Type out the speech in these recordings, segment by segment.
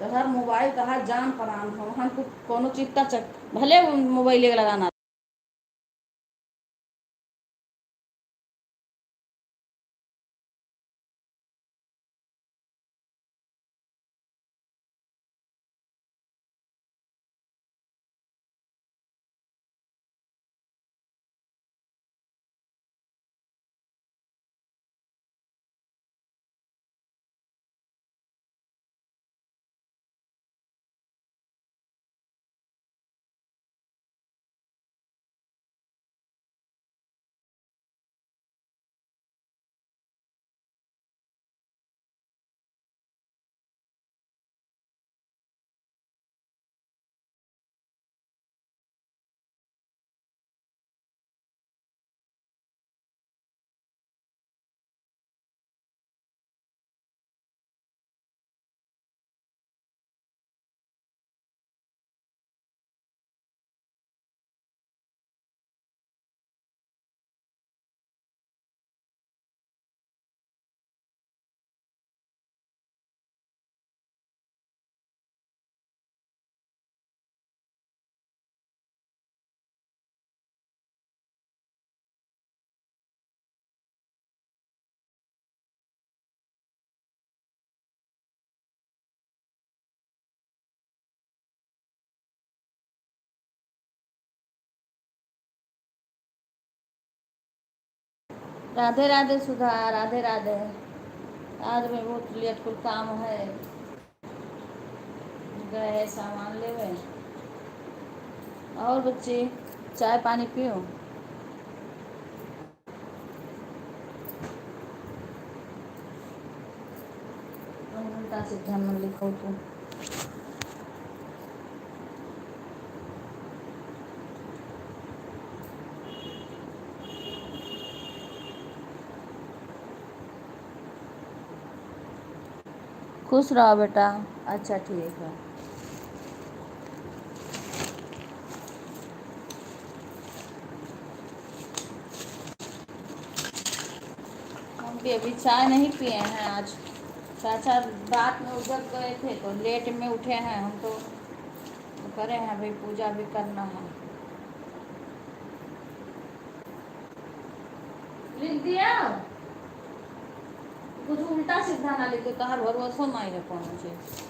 तो हर मोबाइल कहा जान परान हो हम कोनो चीज का भले मोबाइल लगाना। राधे राधे सुधा, राधे राधे। आज में बहुत लेट कुल काम है, गए है सामान लेवे। और बच्चे चाय पानी पियो। उल्टा सीधा मन लिखो तू। खुश रहो बेटा। अच्छा ठीक है। हम भी अभी चाय नहीं पिए हैं आज। चाचा रात में उधर गए थे तो लेट में उठे हैं हम तो करे हैं भाई, पूजा भी करना है। लिख दिया कुछ उल्टा सीधा ना लिखे, कहा भरोसा नहीं है कोनो चीज।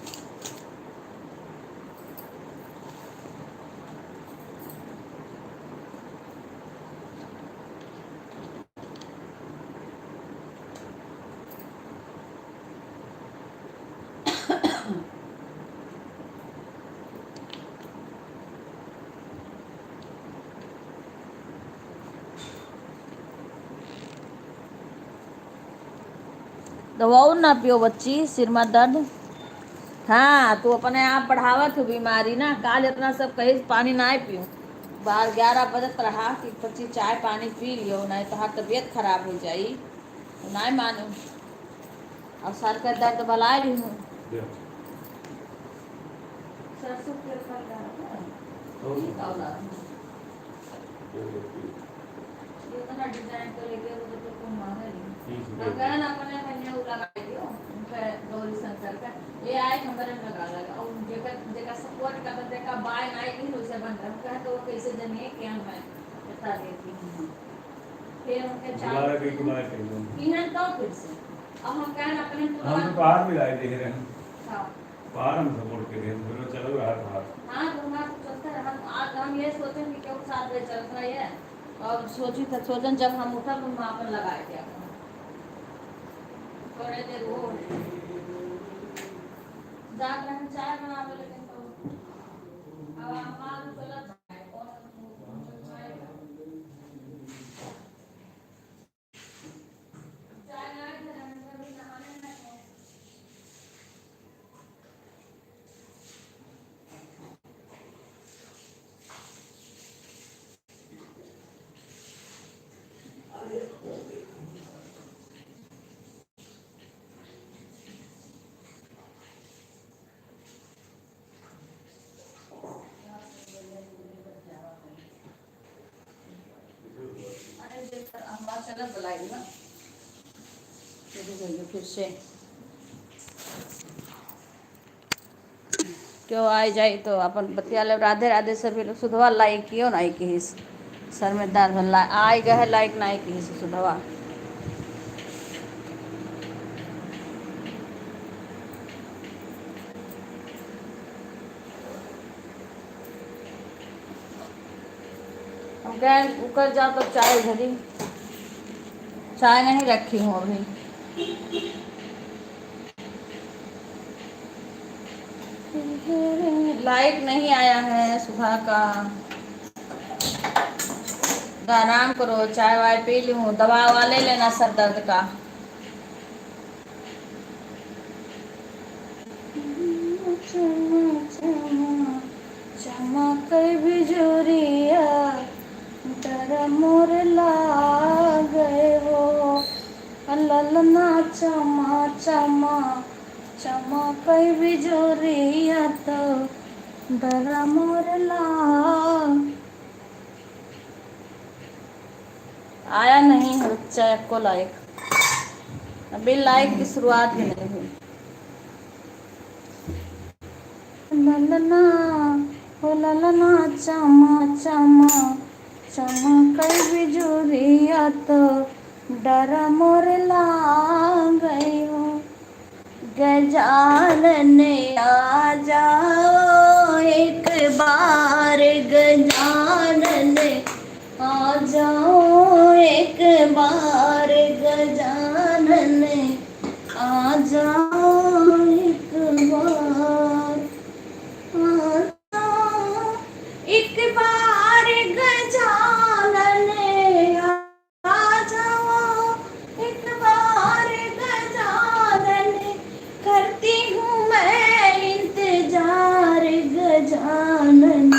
दवाओ ना पियो बच्ची, सिर में दर्द। हाँ तू अपने आप बढ़ावत हो बीमारी ना। काल इतना सब कही पानी ना पियो। 11 बजत रहा कि बच्ची चाय पानी पी लियो, नहीं तो हर तबीयत खराब हो जाई। तो नहीं मानो। और सर का दर्द भला रही हूँ। सरसों तेल का ठीक आवला। इतना डिजाइन तो लेके वो तो तुम मांगे नहीं। अगर अपने कन्या लगा दियो उनका गौरी शंकर का ये आए हमारे लगा लगा और जेका जेका सपोर्ट का बंदे का बाय नाई नहीं उसे बन रहा है तो कैसे जनिए क्या मैं बता देती हूँ। फिर उनके चार इन्हें तो फिर से अब हम कहना अपने हम तो बाहर भी लाए देख रहे हैं। हाँ बाहर हम सपोर्ट के लिए फिर चलो यार बाहर। हाँ तुम्हारा तो चलता है। हम आज हम ये सोचे कि क्यों साथ में चल रहा है और सोचन जब हम उठा तो वहाँ पर लगाए थे थोड़े देर वो जाग रहे चाय बना लेकिन तो अब हमारा चला हमारा चला बुलाएगी ना फिर से क्यों आई जाई तो अपन बतिया ले। राधे राधे सभी लोग। सुधवा लाइक कियो ना की सर में दर्द आई गए लाइक ना की सुधवा। गैस उकर जाओ तो चाय धरी, चाय नहीं रखी हूँ अभी। लाइट नहीं आया है सुबह का। आराम करो, चाय वाय पी लूँ, दवा ववा ले लेना सर दर्द का। चमक बिजुरिया डर मोर लागे हो, ललना चमा चमा चमक बिजुरिया तो डर मोर लाग। आया नहीं है चाय को लाइक, अभी लाइक की शुरुआत भी नहीं हुई। ललना हो ललना चमा चमा चमक बिजुरिया तो डर मोर लाग गयो। गजानन आ जाओ एक बार, गजानन आ जाओ एक बार, गजानन आ जाओ एक बार, आ जाओ एक बार गजानन आ जाओ एक बार गजानन, करती हूँ मैं इंतजार गजानन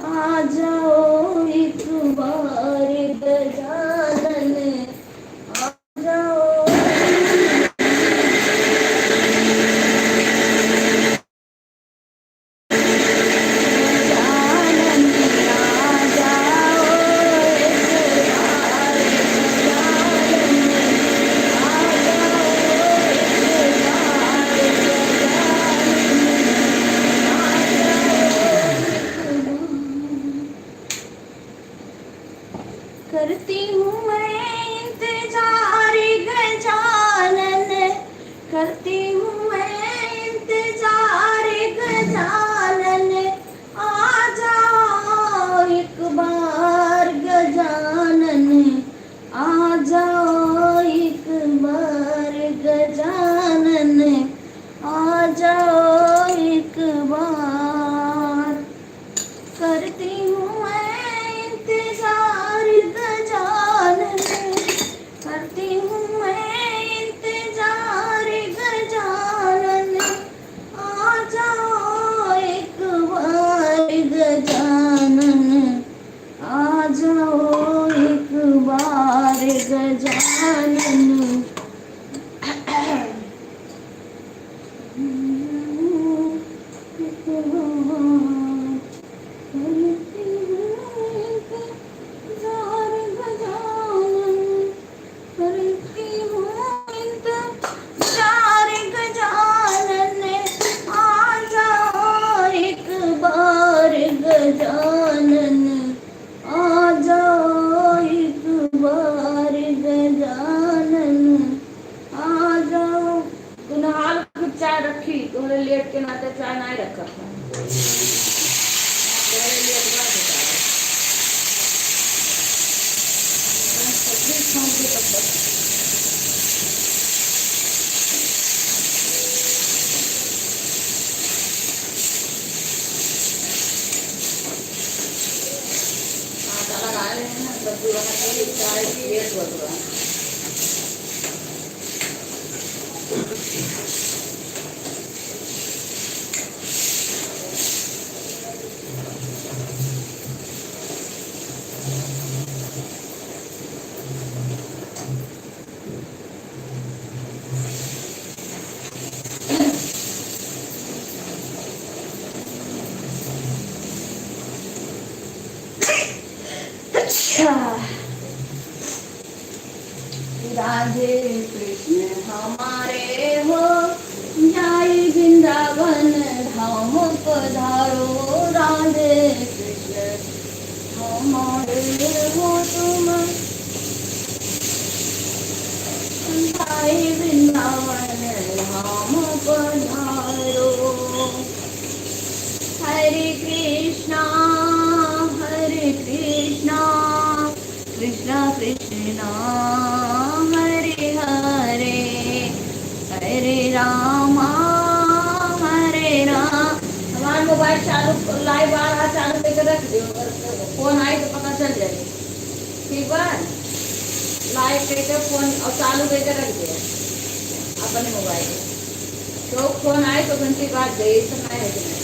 आ जाओ एक बार, गजानन आ जाओ। करती हूँ मैं इंतजार गजानन, करती हूँ मैं इंतजार गजानन आ जाओ एक बार, गजानन आ जाओ एक बार, गजानन आ जाओ एक बार। करती हूँ मैं इंतजार गजानन, करती हूँ मैं इंतजार गजानन आ जाओ एक बार, गजानन आ जाओ एक बार, गजानन। गजानन आ जाओ एक बार, गजानन आ जाओ। तूने हाल की चाय रखी, तूने लेट के नाते चाय नहीं रखा था। चाय लेट हुआ। राधे कृष्ण हमारे हो, जाई वृंदावन धाम हरे रामा हरे राम। हमारा मोबाइल चालू लाइव आ रहा, चालू करके रख दो, फोन आई तो पता चल जाएगी। ठीक है, लाइव करके फोन और चालू करके रख दे अपने मोबाइल में, तो फोन आए तो घंटी बात गई, इतना है कि नहीं।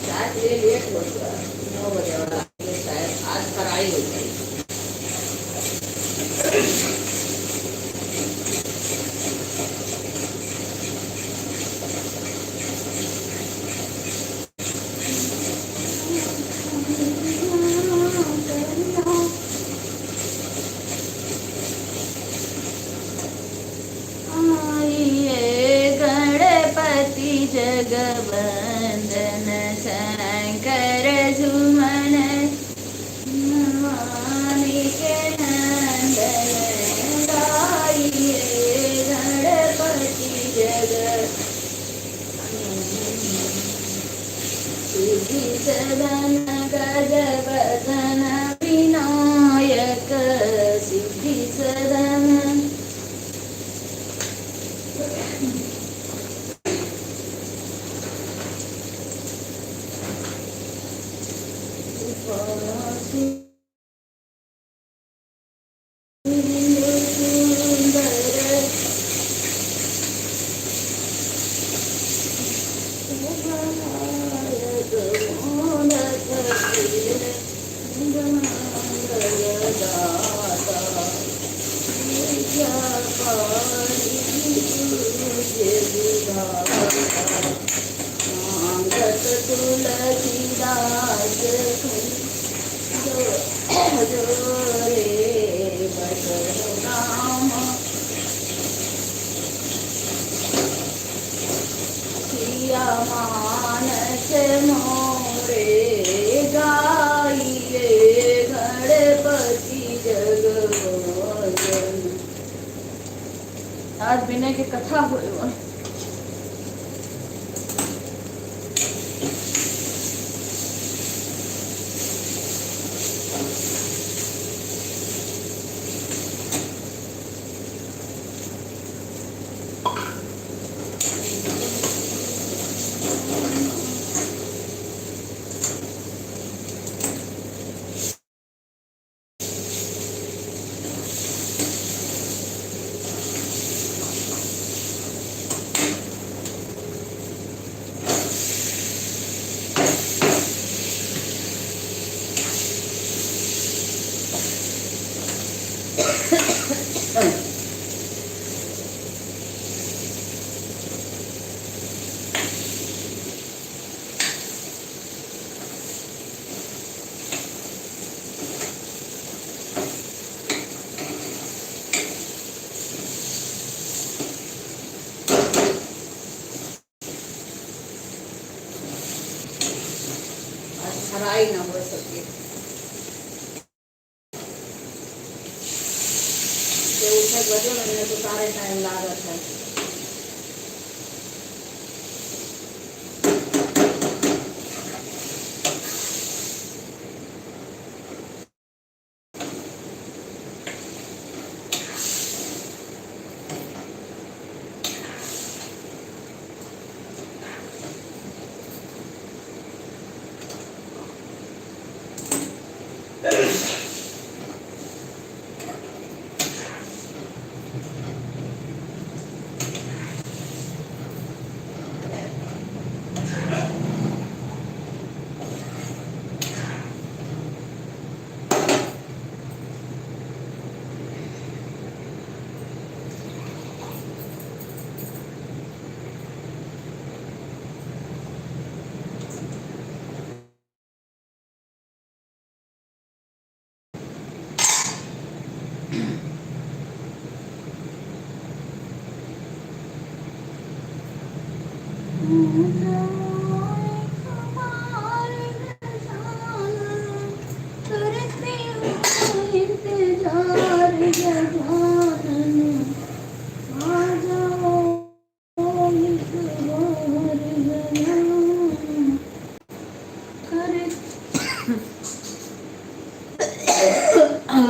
शायद ये लेट हो गया, 9 बजे वाला, ये शायद आज कराई हो गई। गणपति जगवंदन शंकर सुमन मानिक नंदन गाइए गणपति जग सिद्धि सदन गजवदन विनायक सिद्धि सदन। मानस मोरे गाइए गणपति जगवंदन। आज विनय की कथा हुई। हराई ना हो सके उठे बजे मैंने तो सारे टाइम लागत है।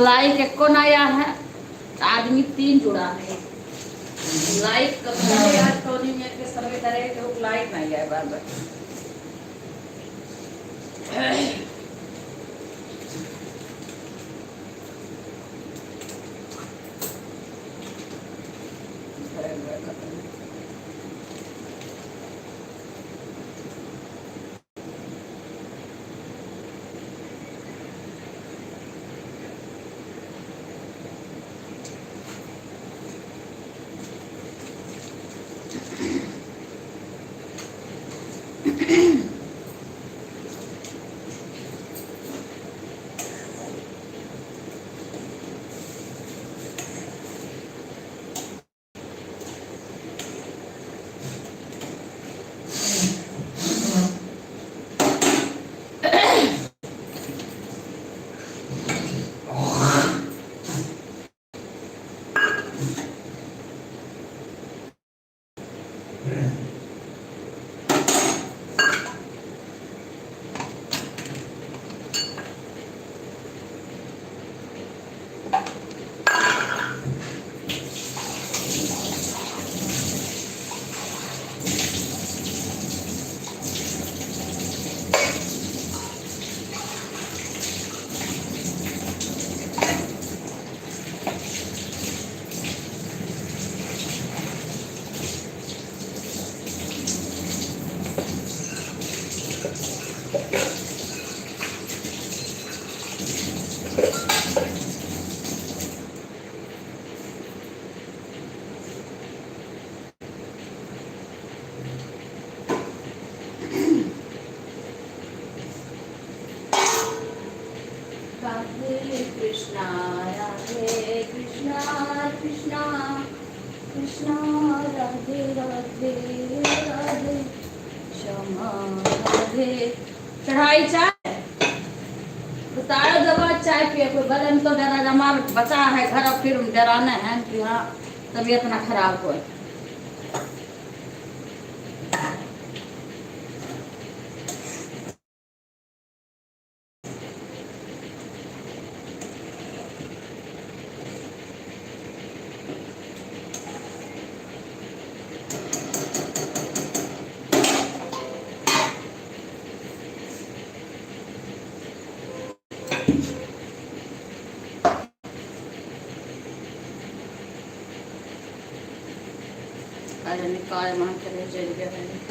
लाइक एको ना आया है, आदमी 3 जुड़ा है। लाइक कभी यार टोनी में के समय करे तो लाइक नहीं है बार बार। कृष्णा राधे कृष्णा कृष्णा कृष्णा राधे राधे राधे श्यामा राधे। चढ़ाई चाय बताओ, दवा चाय पिए कोई बदन तो डरा जमा बचा है घर, अब फिर डराना है कि हाँ तबीयत ना खराब हो। अरे निकाय मान चले चल गया है।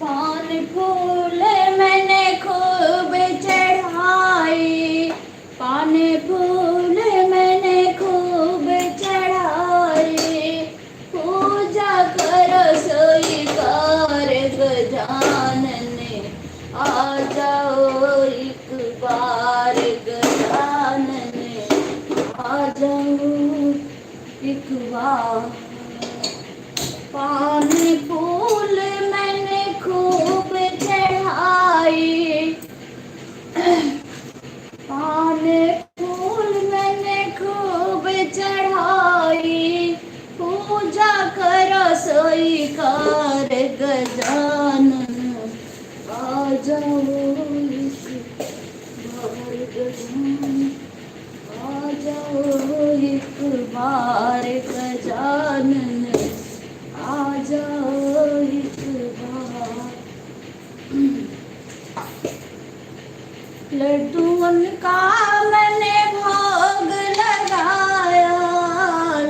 पान फूल मैंने खूब चढ़ाई, पान फूल मैंने खूब चढ़ाई, पूजा कर स्वीकार गजानन, आ जाओ एक बार गजानन, आ जाओ एक बार। पान फूल स्वीकार गजानन आ जाओ इस बार गजानन आ जाओ एक बार गजानन आ जाओ एक बार। लड्डूअन का मैंने भोग लगाया,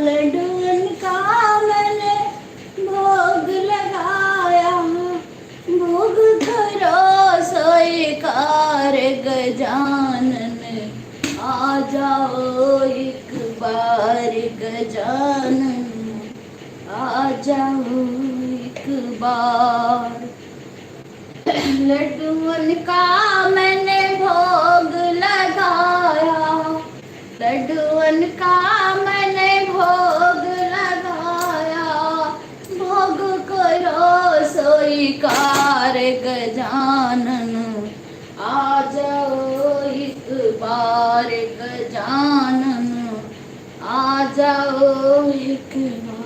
लड्डूअन का मैंने भोग लगाया, भोग करो स्वीकार गजानन आ जाओ एक बार गजानन आ जाओ एक बार। लड्डूअन का मैंने भोग लगाया, लड्डूअन का मैंने भोग लगाया, भोग करो स्वीकार गजानन आ जाओ एक बार गजानन आ जाओ एक बार,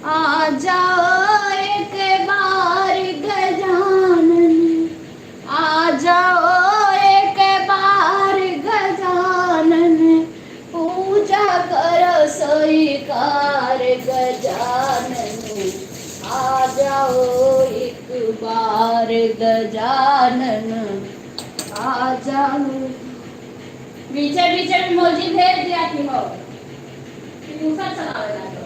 आ जाओ एक बार गजानन आ जाओ एक बार गजानन, पूजा करो स्वीकार गजानन आ जाओ एक बार गजानन आ जाओ। पीछे पीछे मौजी भेज दिया थी हो दूसरा चलावेगा तो।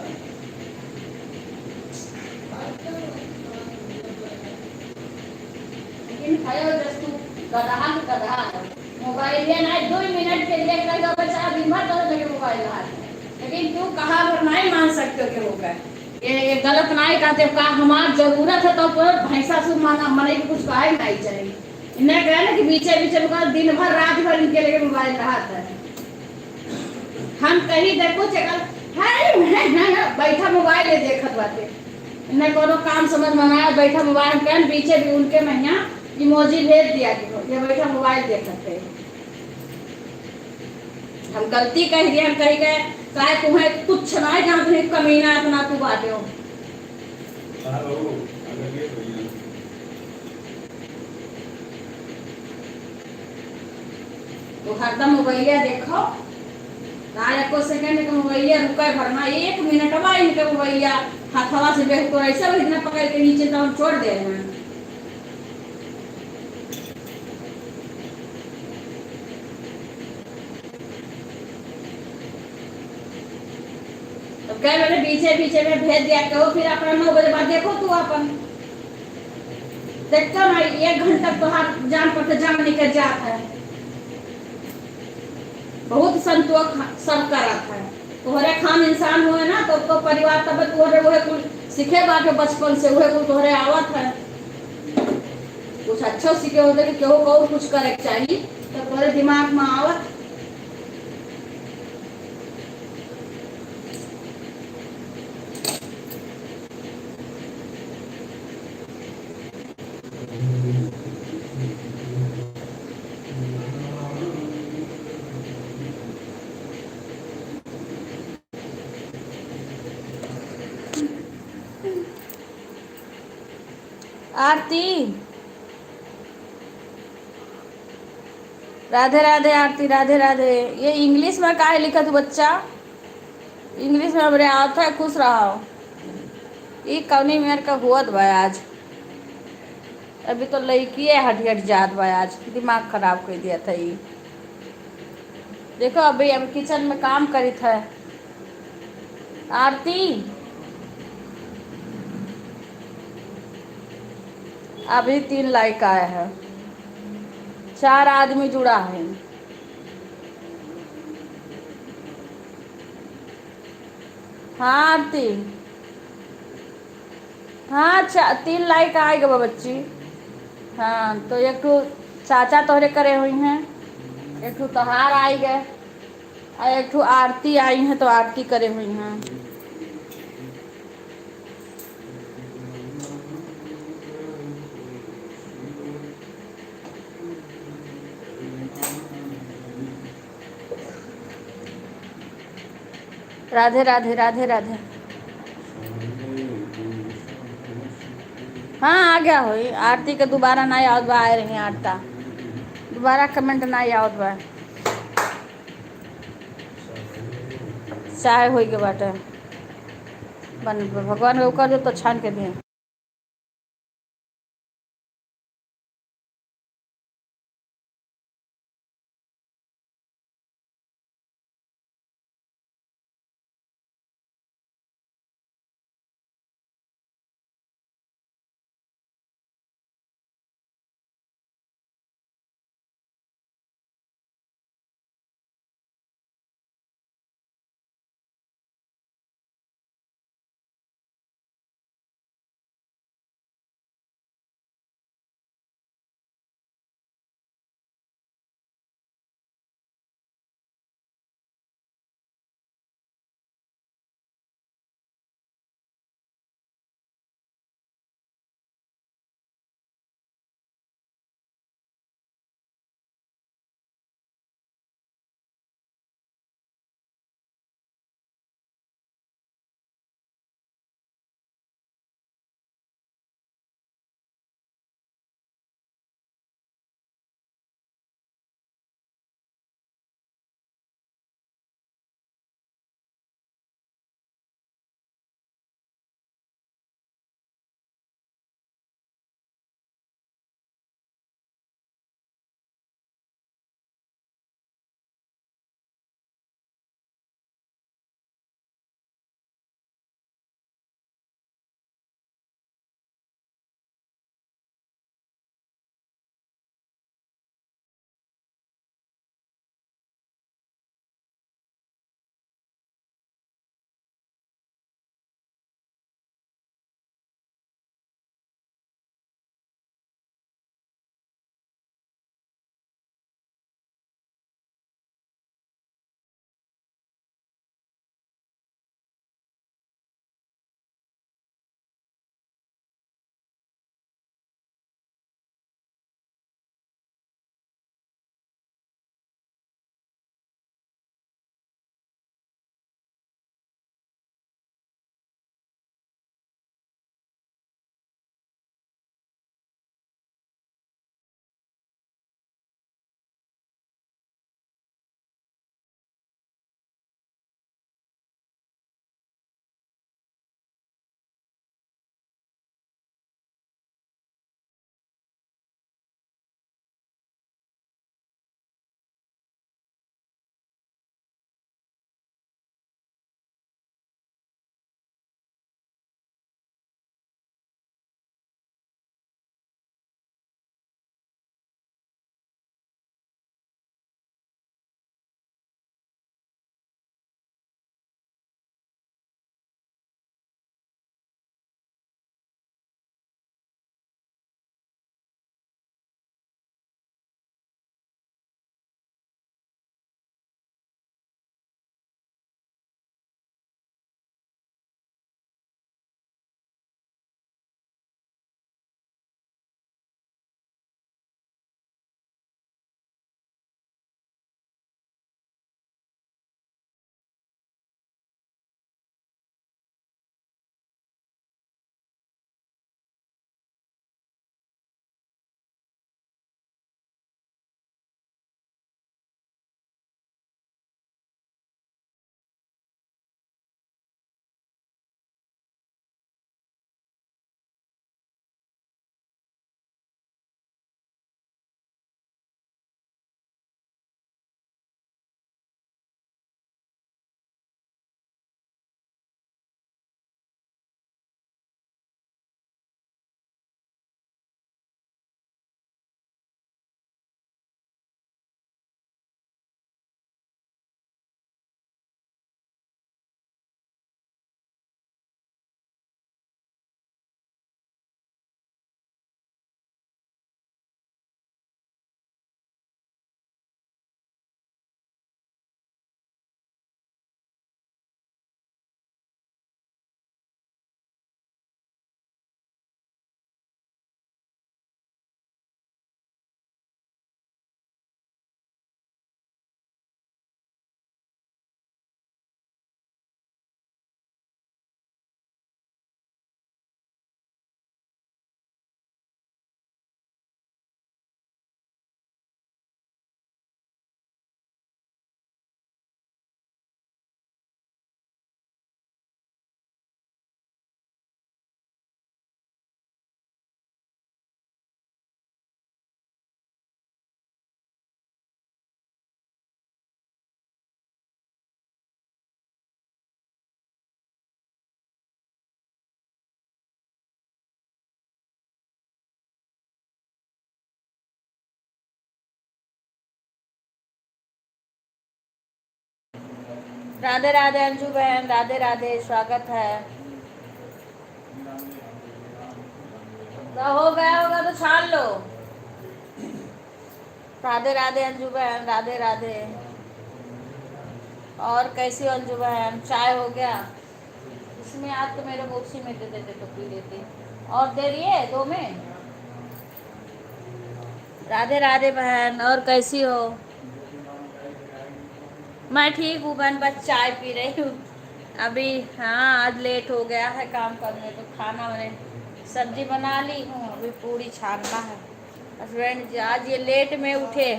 मोबाइल नहीं 2 मिनट के लिए कहेगा बच्चा दिन भर तो लगे मोबाइल हाथ में, लेकिन तू कहा पर नहीं मान सकते हो कि हो गए ये गलत नहीं कहते का हमार जरूरत है तो भैंसा से माना मने कुछ कहे नहीं चाहिए। इन्हें कहे ना कि बीचे बीचे में दिन भर रात भर इनके लगे मोबाइल हाथ है। हम कहीं देखो चल है बैठा मोबाइल देखत बाटे, इन्हें कोनो काम समझ में आया बैठा मोबाइल कह पीछे भी उनके मैया इमोजी भेज दिया कि ये बैठा मोबाइल देख सकते हैं। हम गलती कह दिए, हम कही गए चाहे तुम्हें कुछ नहीं जानते कमीना इतना तू बाटे हो। तो हरदम मोबाइल देखो ना एको सेकंड के मोबाइल रुके भरना 1 मिनट बा इनके मोबाइल हाथवा से बेह तो ऐसा इतना पकड़ के नीचे तो हम छोड़ दे रहे हैं। तो कह मैंने पीछे पीछे में भेज दिया कहो फिर अपना 9 बजे बाद देखो तू अपन देखता ना 1 घंटा तो हाथ जान पर जान निकल जाता है। बहुत संतोष सब करत है तोहरे खान इंसान हुए ना तो परिवार तब तोहरे वह कुल सीखे बाटे बचपन से वह कुल तोहरे आवत है। कुछ अच्छा सीखे होते कि केहू कहू कुछ करे चाहिए तो तोहरे दिमाग में आवत। आरती राधे राधे आरती राधे राधे। ये इंग्लिश में काहे लिखा तू बच्चा? इंग्लिश में बड़े आता है खुश रहो। ये कौनी मेर का हुआ बा आज अभी तो लड़की हट हट जात बा आज दिमाग खराब कर दिया था ये। देखो अभी हम किचन में काम करी था। आरती अभी 3 लाइक आया है 4 आदमी जुड़ा है। हाँ आरती हाँ 3 लाइक आएगा बच्ची। हाँ तो एक तो चाचा तोहरे करे हुई हैं, एक तो तोहार आई गए और एक तो आरती आई हैं तो आरती करे हुई हैं। राधे राधे राधे राधे। हाँ आ गया हो आरती के दोबारा ना आवत बा आए रही आरता दोबारा कमेंट ना आवत बा चाय होई के बाटे बन भगवान के कर दे तो छान के दिए राधे राधे अंजू बहन, राधे राधे, स्वागत है। तो हो गया होगा तो छान लो। राधे राधे अंजू बहन, राधे राधे। और कैसी हो अंजू बहन, चाय हो गया? इसमें आज तो मेरे बॉक्सी में दे देते तो पी लेती। और दे रही दो में। राधे राधे बहन, और कैसी हो? मैं ठीक हूँ बहन, बस चाय पी रही हूँ अभी। हाँ आज लेट हो गया है काम करने, तो खाना मैंने सब्जी बना ली हूँ, अभी पूरी छानना है। हस्बैंड आज ये लेट में उठे।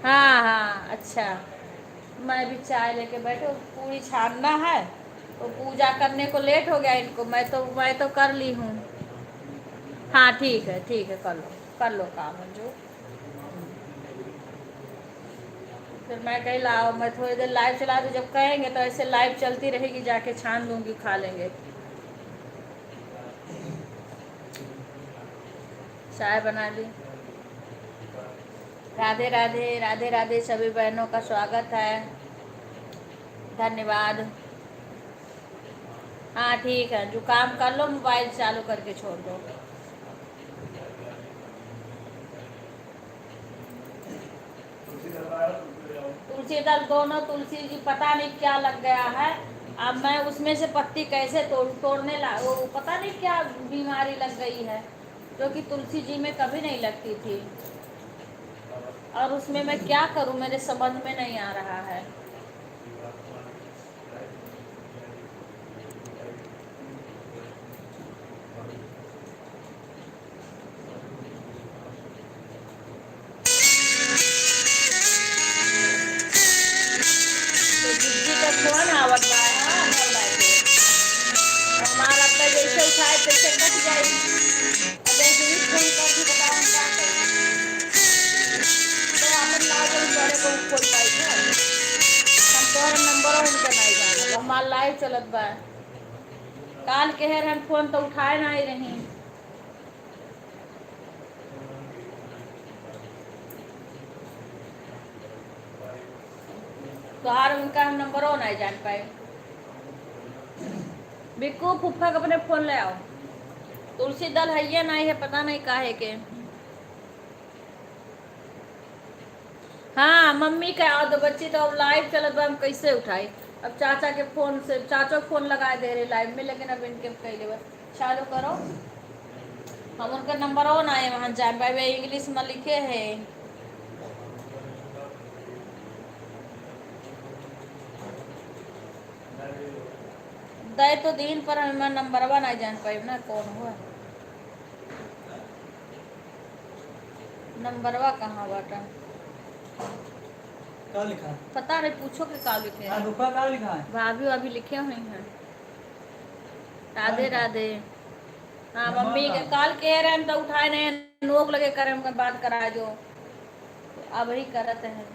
हाँ हाँ अच्छा। मैं भी चाय लेके बैठे, पूरी छानना है। तो पूजा करने को लेट हो गया इनको, मैं तो कर ली हूँ। हाँ ठीक है, कर लो काम अंजू। फिर मैं कही लाओ, मैं थोड़ी देर लाइव चला दूँ, जब कहेंगे तो ऐसे लाइव चलती रहेगी, जाके छान दूंगी, खा लेंगे। चाय बना ली। राधे राधे, राधे राधे सभी बहनों का स्वागत है, धन्यवाद। हाँ ठीक है, जो काम कर लो, मोबाइल चालू करके छोड़ दो। तुलसी दल दोनों, तुलसी जी पता नहीं क्या लग गया है। अब मैं उसमें से पत्ती कैसे तोड़ने वो पता नहीं क्या बीमारी लग गई है, जो कि तुलसी जी में कभी नहीं लगती थी। और उसमें मैं क्या करूं, मेरे समझ में नहीं आ रहा है। तो जिद्दी का फोन आवत बा, हाँ, घर बैठे। हमारा अपना जैसे उठाए तैसे कट जाएगी। अब एक भी फोन करके बताओ हम क्या करें। तो अपन लाइव बड़े को खोल पाई थे, हम तोहर नंबर उनके नहीं जाना, हमारा लाइव चलत बा। काल के हम फोन तो उठाए नहीं रही। तोहार उनका हम नंबर नहीं जान पाए। बिक्कू फुफ्फा के अपने फोन ले आओ। तुलसी दल है या नहीं है पता नहीं काहे के। हाँ मम्मी का आओ, तो बच्ची तो अब लाइव चलत बा, हम कैसे उठाई। अब चाचा के फोन से, चाचा फोन लगा दे रहे लाइव में, लेकिन अब इनके कैले बा चालू करो। हम उनका नंबर ना है वहाँ जान पाए, वे इंग्लिश में लिखे है। दे तो दिन पर हम नंबरवा नहीं जान पाए ना कौन हुआ। नंबरवा कहाँ बाटा क्या लिखा है? पता नहीं, पूछो कि का लिखे हैं। रुपया क्या लिखा है? भाभी अभी लिखे हुए हैं। राधे राधे। हाँ मम्मी के काल के रहे हम तो उठाए नहीं, नोक लगे करे हमको बात करा दो, तो अब ही करते हैं।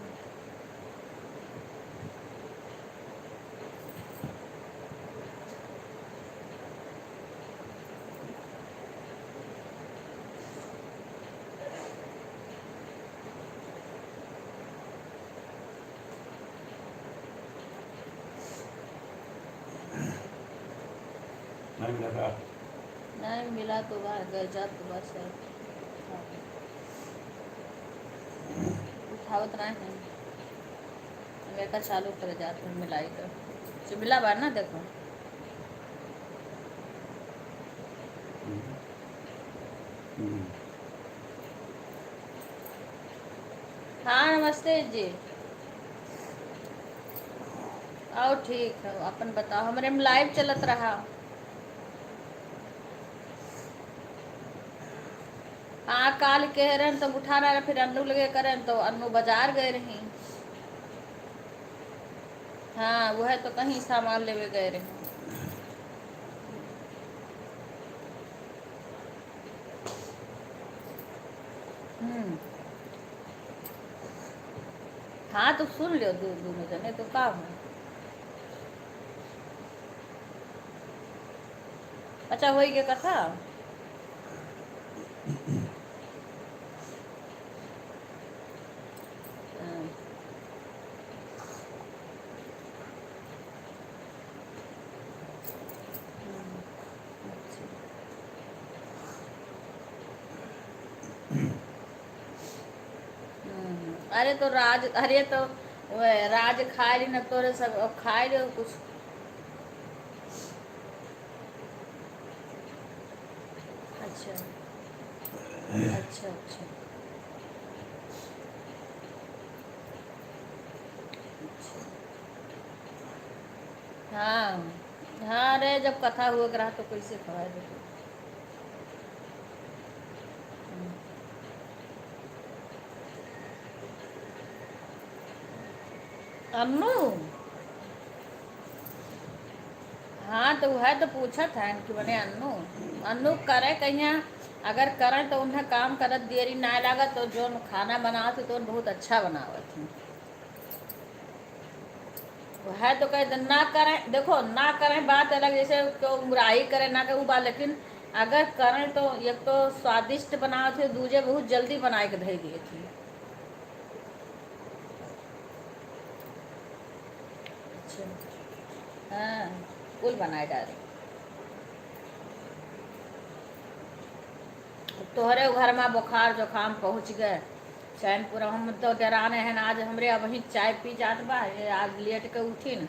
नहीं लगा। नहीं मिला तो बाहर गए जा तो बस है। उठावत नहीं है, का चालू कर जाते हैं मिलाई कर, जो मिला बार ना देखो। हाँ नमस्ते जी। आओ ठीक है, अपन बताओ, हमारे में लाइव चलत रहा। हाँ काल कह रहे हैं तब उठा रहा, फिर अन्नू लगे करें तो अन्नू बाजार गए रही। हाँ वो है तो कहीं सामान लेवे गए रहे। हाँ तो सुन लो दोनों जने तो काम है। अच्छा वही के कथा। अरे तो राज, अरे तो राज खाए ली न तोरे सब, अब खाए लो कुछ। अच्छा अच्छा अच्छा। हाँ हाँ, अरे जब कथा हुआ रहा तो कैसे खवाए दे। अम्मू, हाँ तो वह तो पूछा था कि बने अन्नू, अन्नू करे कहीं, अगर करें तो उन्हें काम करत देरी ना लागत, तो जो खाना बनावत तो बहुत अच्छा बनावत थी। वह तो कहे ना करें, देखो ना करें बात अलग, जैसे तो बुराई करें ना करे वो बात, लेकिन अगर करें तो एक तो स्वादिष्ट बनावत थे, दूजे बहुत जल्दी बनाए के धई दिए थी। अच्छा। हाँ, कुल बनाए डाले। तोहरे घर में बुखार जुकाम पहुँच गए चैनपुर, हम तो डराने हैं आज, हमरे अब ही चाय पी जात बा, ये आज लेट के उठी न।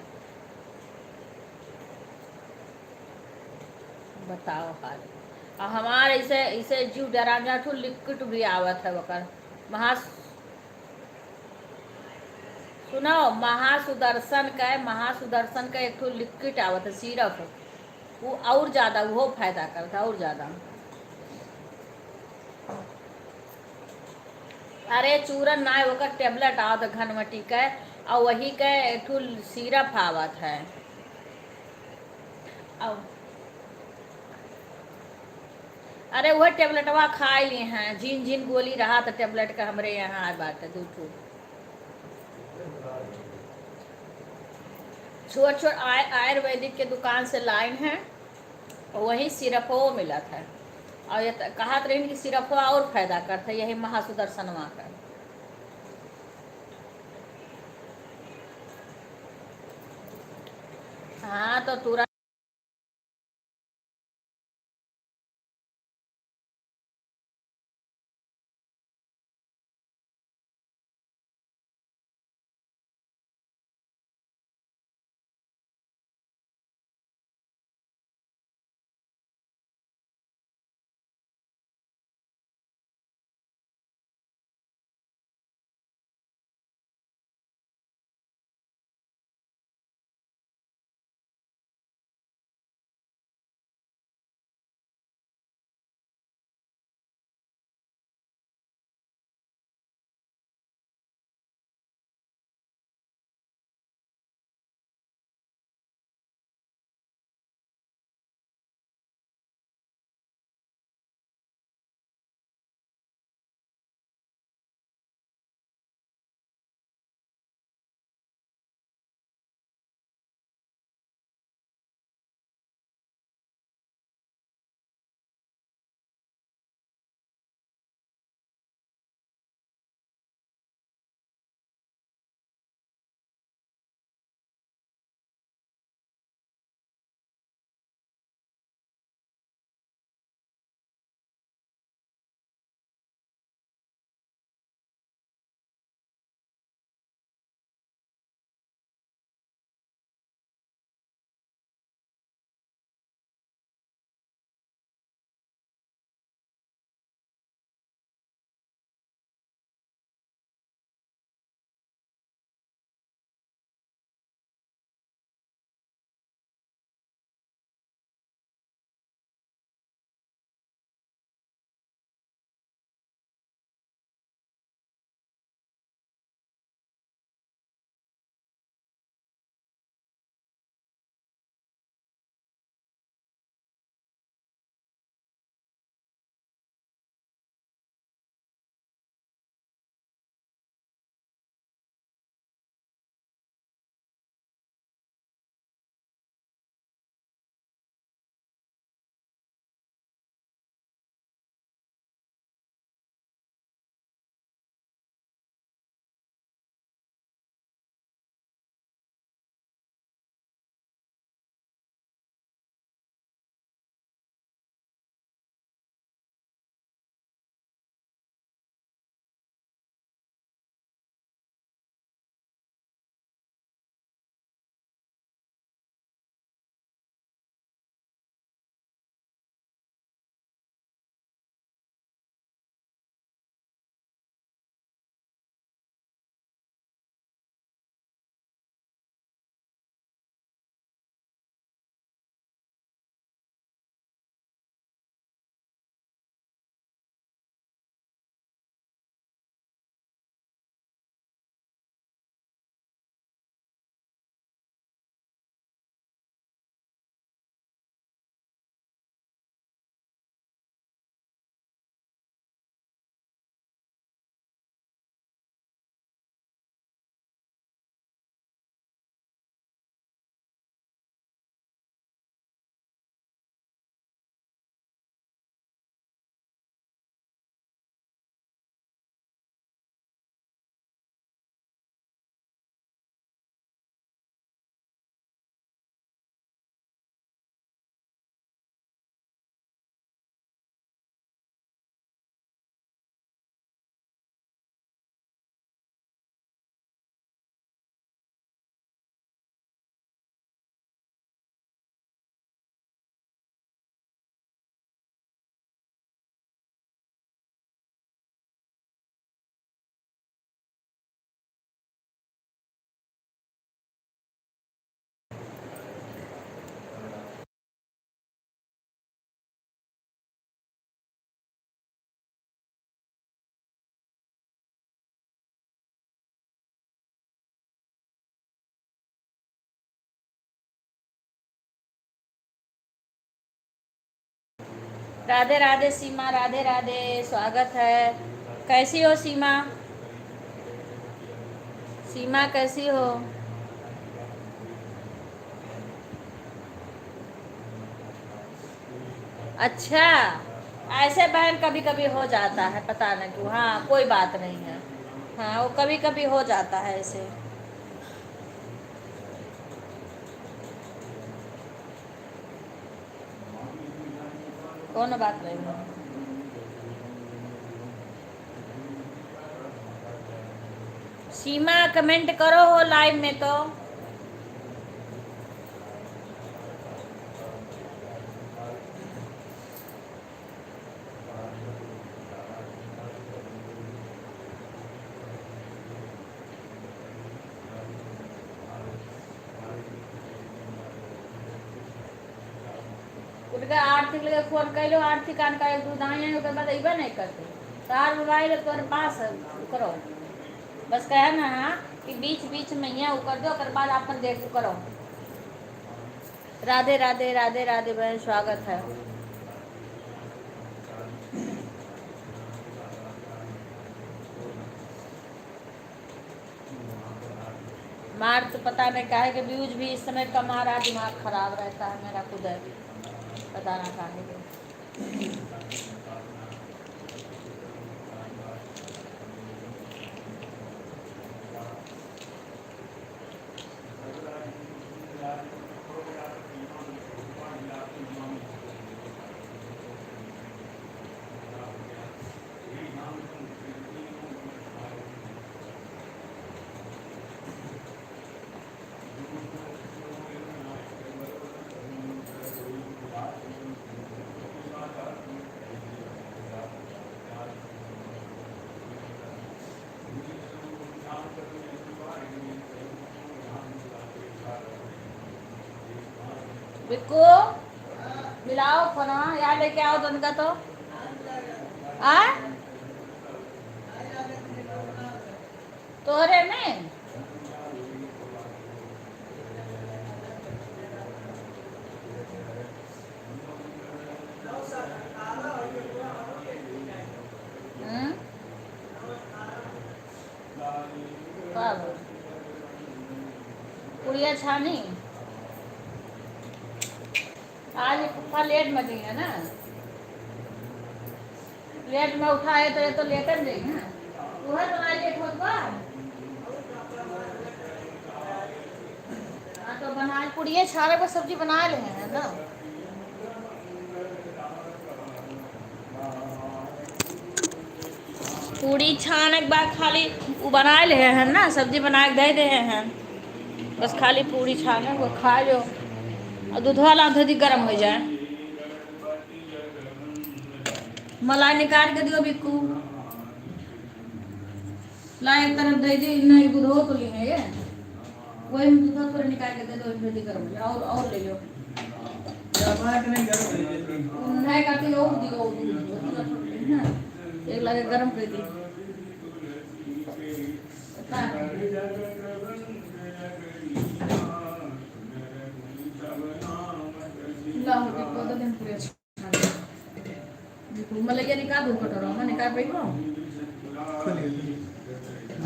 बताओ हाल। और हमारे इसे इसे जीव डरा जाठू, लिक्विड भी आवत है वकर महा, सुनो, महासुदर्शन का एक ठो लिक्विड आवत है सिरप, वो और ज्यादा वो फायदा करता और ज्यादा। अरे चूरन ना ओकर टेबलेट आवत घनमटी के, और वही के एक ठो सिरप आवत है। और अरे वह टेबलेटवा खाए लिए हैं, झीन झीन गोली रहा था टेबलेट का, हमरे यहाँ आए बात है 2 ठो। छोट छोट आयुर्वेदिक के दुकान से लाइन है, और वही सिरपो मिलत है। और ये कहत रही कि सिरपवा और फायदा करता है, यही महासुदर्शनवा का। हाँ तो तुरंत राधे राधे सीमा, राधे राधे, स्वागत है। कैसी हो सीमा? सीमा कैसी हो? अच्छा, ऐसे बहन कभी कभी हो जाता है, पता नहीं क्यों। हाँ कोई बात नहीं है। हाँ वो कभी कभी हो जाता है ऐसे। कौन बात नहीं है। सीमा कमेंट करो हो लाइव में तो। उनका आर्थिक लगे फोन कैलो, आर्थिक कान का एक दूध आए ओकर बाद अइबे नहीं करते। तार मोबाइल तोर पास करो, बस कहे ना कि बीच बीच में यहाँ कर दो, ओकर बाद अपन देख करो। राधे राधे, राधे राधे बहन, स्वागत है। मार तो पता नहीं काहे के व्यूज भी इस समय कम आ रहा, दिमाग खराब रहता है मेरा खुद है, पता ना काहे के। बिक्कू मिलाओ फोन, यहाँ लेके आओ दोनों का तो। आ तोहरे में कब पुड़िया छानी? आज पप्पा लेट में दी है ना, लेट में उठाए तो ये तो लेकर दी है। वह तो आज लेट होगा। हाँ तो बना पुड़िया छाने पर सब्जी बना रहे हैं ना। पूड़ी छाने के बाद खाली वो बना ले हैं ना, सब्जी बना के दे रहे हैं, बस खाली पूड़ी छाने को खा लो और दूध वाला धोती गर्म हो जाए। मलाई निकाल के दियो बिक्कू, ला एक तरफ दे दी, नहीं दूध हो तो लिए ये वही दूध थोड़ा निकाल के दे दो, धोती गर्म हो जाए। और ले लो नहीं करती और दियो ना, एक लगे गर्म कर दी। मलैया निकाल दो कटोरा में, निकाल पाई को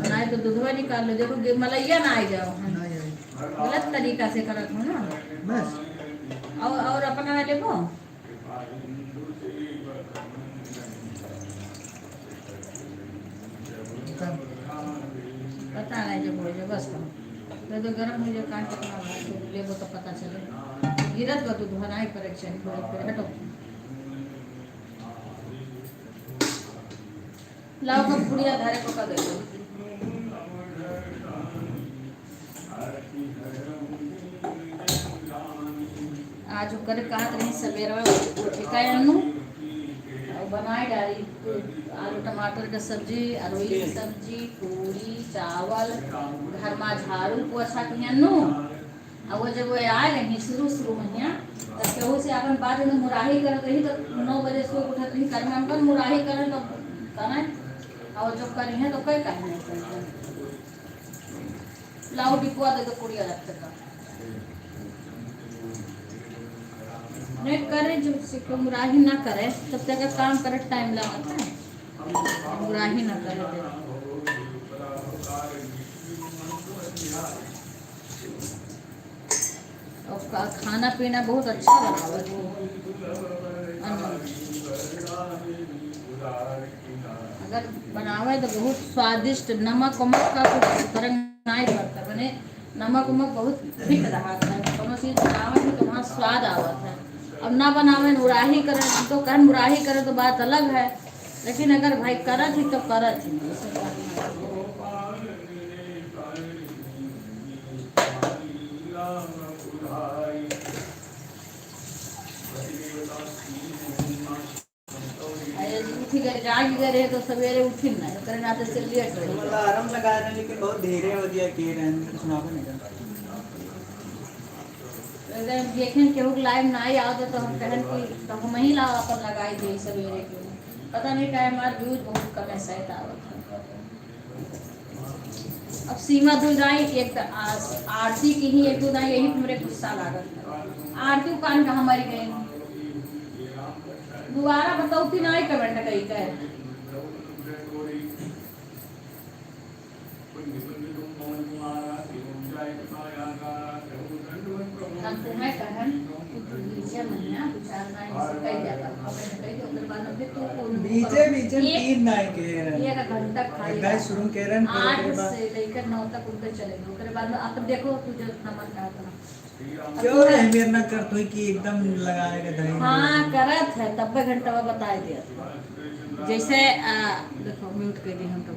नहीं तो दूधवा निकाल लो। देखो मलैया ना आ जाओ, गलत तरीका से करत हो ना बस। और अपना देखो पता नहीं जब हो जाए बस तो गर्म हो जाए, काट के लेबो तो पता चले। गिरत का दूध बनाए करेक्शन हटो। लाओ का पुड़िया धारे को का दे दो। आज कर कहा रही सवेरा ठिकाए अनु और बनाए डाली आलू टमाटर का सब्जी, अरोई की सब्जी, पूरी चावल, घर में झाड़ू पोछा की अनु। और वो जब वो आए रही शुरू में यहाँ तब केहू से अपन बात में मुराही करत रही तो 9 बजे सो उठत रही कर में अपन मुराही करन तो कहना और जब करी है तो कई कहीं नहीं करते। लाओ डिपुआ दे दो पुड़िया रख का नहीं करे जो सीखो, मुराही ना करे, तब तक काम करे टाइम लगता है, मुराही ना करे दे। और खाना पीना बहुत अच्छा बनावे अगर बनावे तो बहुत स्वादिष्ट, नमक वमक का कुछ फर्क नहीं पड़ता, बने नमक वमक बहुत ठीक रहा था, कोनो चीज बनावे तो वहाँ स्वाद आवत है। अब ना बनावे मुराही करे तो कहन मुराही करे तो बात अलग है, लेकिन अगर भाई करत ही तो करत ही। उठी गए जाग गए तो सवेरे उठी ना करे ना तो लेट रही अलार्म लगा रहे लेकिन बहुत धीरे हो दिया के रहने कुछ ना नहीं अगर देखें केहू लाइव ना आई आओ तो हम कहन कि तो हम ही ला अपन लगाई दे सवेरे के, पता नहीं क्या हमारा व्यूज बहुत कम है शायद आवत है। अब सीमा दुलाई एक आरती की ही एक दुलाई यही मेरे गुस्सा लागत है, आरती कान कहाँ मरी गई दोबारा बताओ कि नहीं कमेंट कही कहे हम तुम्हें कहन बीजे महीना विचार ना इसे कही जाता कमेंट कही तो उधर बाद में तो बीजे बीजे तीन नाई के ये का घंटा खाली गाइस शुरू के रन 8 से लेकर 9 तक उनके चलेंगे, उसके बाद में आप देखो तुझे नंबर क्या था क्यों रे मेर ना कर तो कि एकदम लगाएगा दही। हाँ करत है तब घंटा बता दिया जैसे देखो म्यूट कर दी हम तो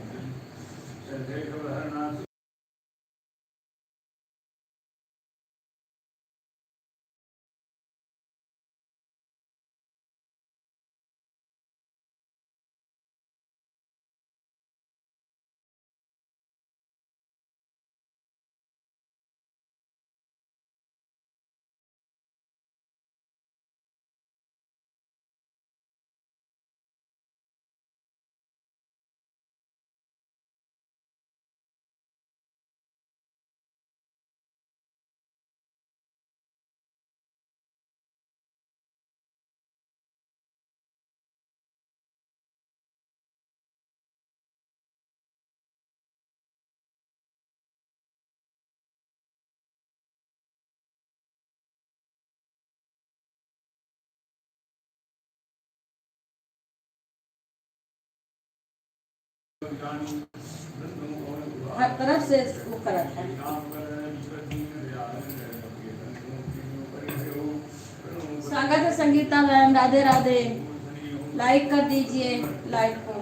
हर तरफ से वो करत है। स्वागत है संगीता मैम, राधे राधे, लाइक कर दीजिए लाइक को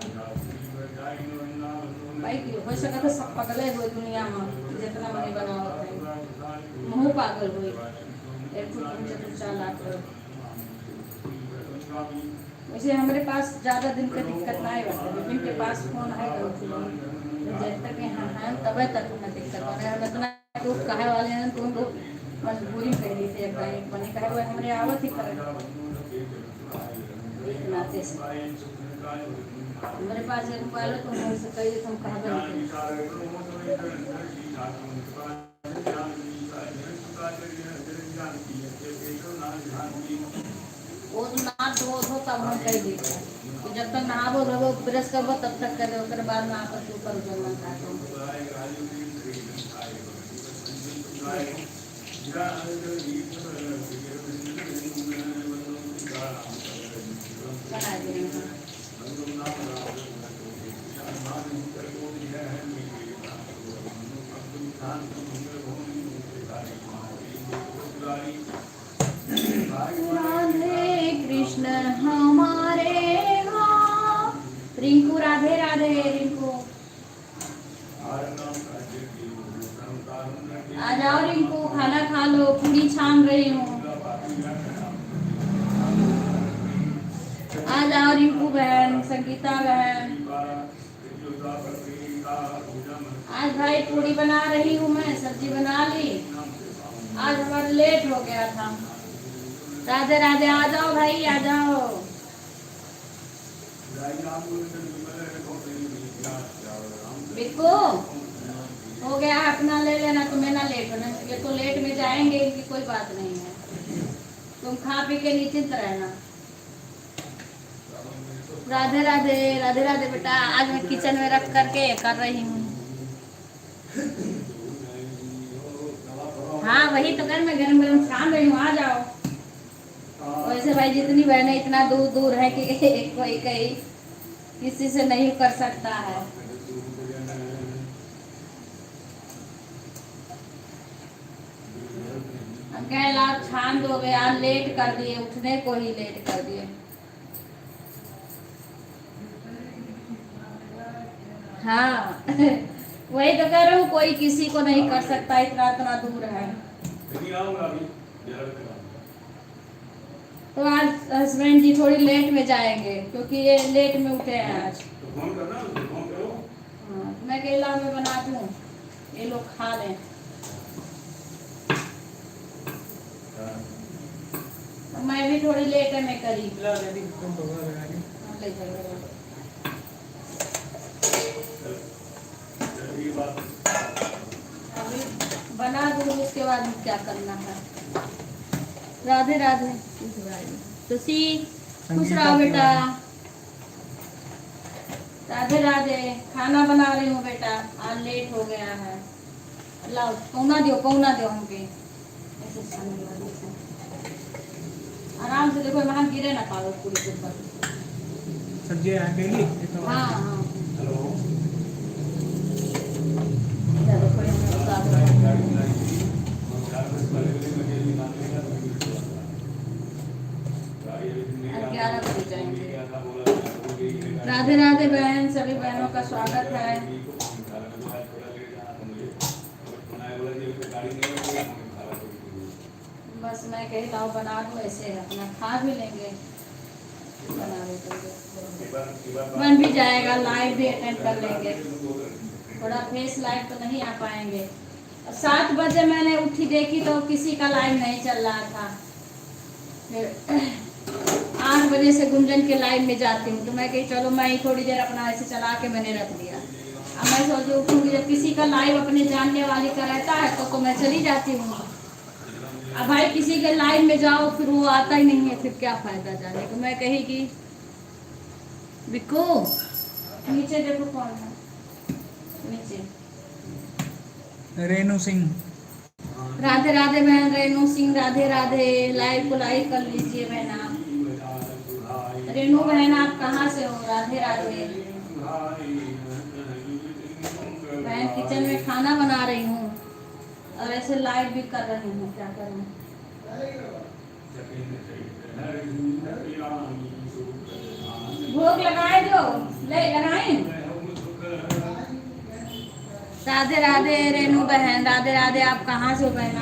भाई हो सका तो सब पगले हुए दुनिया में जितना मनी बनावत है मुँह पागल हुई 1.4 लाख वैसे हमारे पास ज़्यादा दिन का दिक्कत नहीं होता, विपिन के पास फोन है जब तक यहाँ हैं तब तक हमें दिक्कत हो रहा है। हम इतना टूट कहे वाले हैं तो हम मजबूरी कर ली थी एक बने कहे हुए हमारे आवत ही करें एक नाते से हमारे पास एक मोबाइल है तो हम उनसे कहिए तो हम कहा वो ना धो तब हम कह देते हैं कि जब तक नहाबो धोबो ब्रश करबो तब तक करे, उसके बाद में आपस ऊपर जलना खाते बना देंगे। राधे कृष्ण हमारे यहाँ, रिंकू राधे राधे रिंकू आ जाओ रिंकू खाना खा लो, पूरी छान रही हूँ आ जाओ रिंकू बहन, संगीता बहन। आज भाई पूरी बना रही हूँ मैं, सब्जी बना ली, आज हमारा लेट हो गया था। राधे राधे आ जाओ भाई आ जाओ। बिक्कू हो गया अपना ले लेना, तुम्हें ना लेट होना, ये तो लेट में जाएंगे इनकी कोई बात नहीं है, तुम खा पी के निश्चिंत रहना। राधे राधे, राधे राधे बेटा। आज मैं किचन में रख करके कर रही हूँ। हाँ वही तो कर, मैं गरम गरम छान रही हूँ, आ जाओ। वैसे भाई जितनी बहनें इतना दूर दूर है कि कोई कहीं किसी से नहीं कर सकता है। कल आप छान दोगे, आज लेट कर दिए, उठने को ही लेट कर दिए। हाँ वही तो कह रहा हूँ, कोई किसी को नहीं कर सकता, इतना इतना दूर है। तो आज हस्बैंड जी थोड़ी लेट में जाएंगे क्योंकि ये लेट में उठे हैं आज। तो फोन करना, फोन करो। हाँ मैं केला में बना दूँ, ये लोग खा लें। मैं भी थोड़ी लेट है, मैं करी अभी बना दूँ, उसके बाद क्या करना है। राधे राधे। तुसी खुश रहो बेटा। राधे राधे। खाना बना रही हूँ बेटा, आज लेट हो गया है। लाओ पौना दो हमके। आराम से देखो, वहाँ गिरे ना पाओ पूरी के ऊपर। सब्जी आ गई। हाँ हाँ हेलो। चलो कोई नहीं, उतार दो। आज 11 बजे जाएंगे। राधे राधे बहन, सभी बहनों का स्वागत है। बस मैं कही लाओ बना दूँ, ऐसे अपना खा भी लेंगे, बना लेंगे, बन भी जाएगा, लाइव भी अटेंड कर लेंगे। थोड़ा फेस लाइव तो नहीं आ पाएंगे। 7 बजे मैंने उठी देखी तो किसी का लाइव नहीं चल रहा था। फिर 8 बजे से गुंजन के लाइव में जाती हूँ, तो मैं कही चलो मैं ही थोड़ी देर अपना ऐसे चला के मैंने रख दिया। अब मैं सोची उठूंगी, जब किसी का लाइव अपने जानने वाली का रहता है तो मैं चली जाती हूँ। अब भाई किसी के लाइव में जाओ फिर वो आता ही नहीं है, फिर क्या फायदा जाने को। मैं कही कि बिको नीचे देखो कौन है नीचे। रेनू सिंह। राधे राधे बहन रेनू सिंह, राधे राधे। लाइव को लाइक कर लीजिए बहन आप। रेनू बहन आप कहाँ से हो? राधे राधे बहन। किचन में खाना बना रही हूँ और ऐसे लाइव भी कर रही हूँ, क्या करूँ। भोग लगाए दो, ले लगाए। राधे राधे रेनू बहन, राधे राधे। आप कहाँ से हो बहन?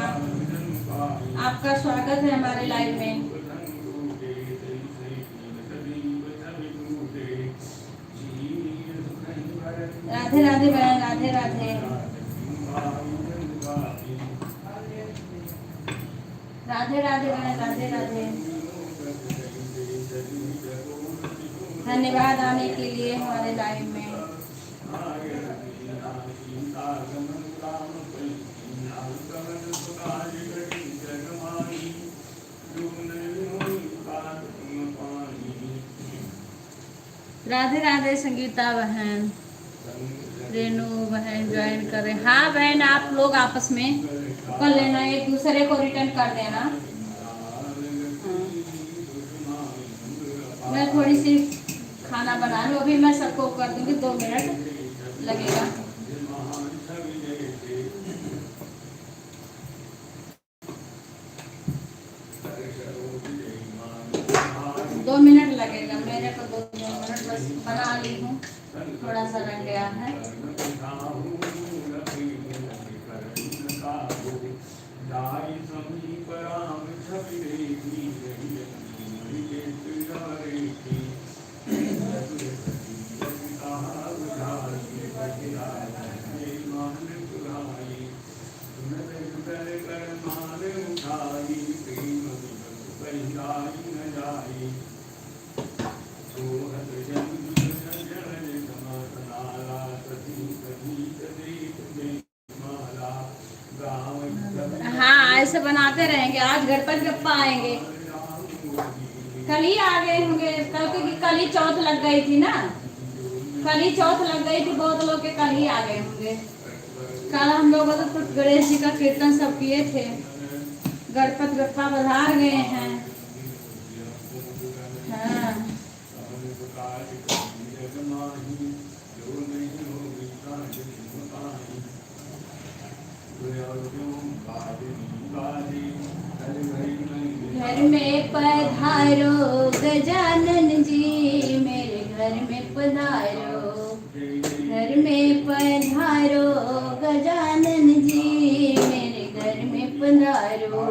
आपका स्वागत है हमारे लाइव में। राधे राधे बहन, राधे राधे। राधे राधे बहन, राधे राधे। धन्यवाद आने के लिए हमारे लाइव में। राधे राधे संगीता बहन, रेनू बहन ज्वाइन कर रहे। हाँ बहन, आप लोग आपस में कर लेना, एक दूसरे को रिटर्न कर देना। हाँ। मैं थोड़ी सी खाना बना लूँ, अभी मैं सबको कर दूंगी, 2 मिनट लगेगा। दो मिनट लगेगा मेरे को, 2 मिनट बस बना ली हूँ, थोड़ा सा रह गया है। हाँ ऐसे बनाते रहेंगे, आज गणपति बप्पा आएंगे कल ही आ गए होंगे, कल क्योंकि कल ही चौथ लग गई थी ना, कल ही चौथ लग गई थी, बहुत लोग के कल ही आ गए होंगे। कल हम लोग तो गणेश जी का कीर्तन सब किए थे, गणपति बप्पा पधार गए हैं। हाँ घर में पधारो गजानन जी, मेरे घर में पधारो, घर में पधारो गजानन जी, मेरे घर में पधारो,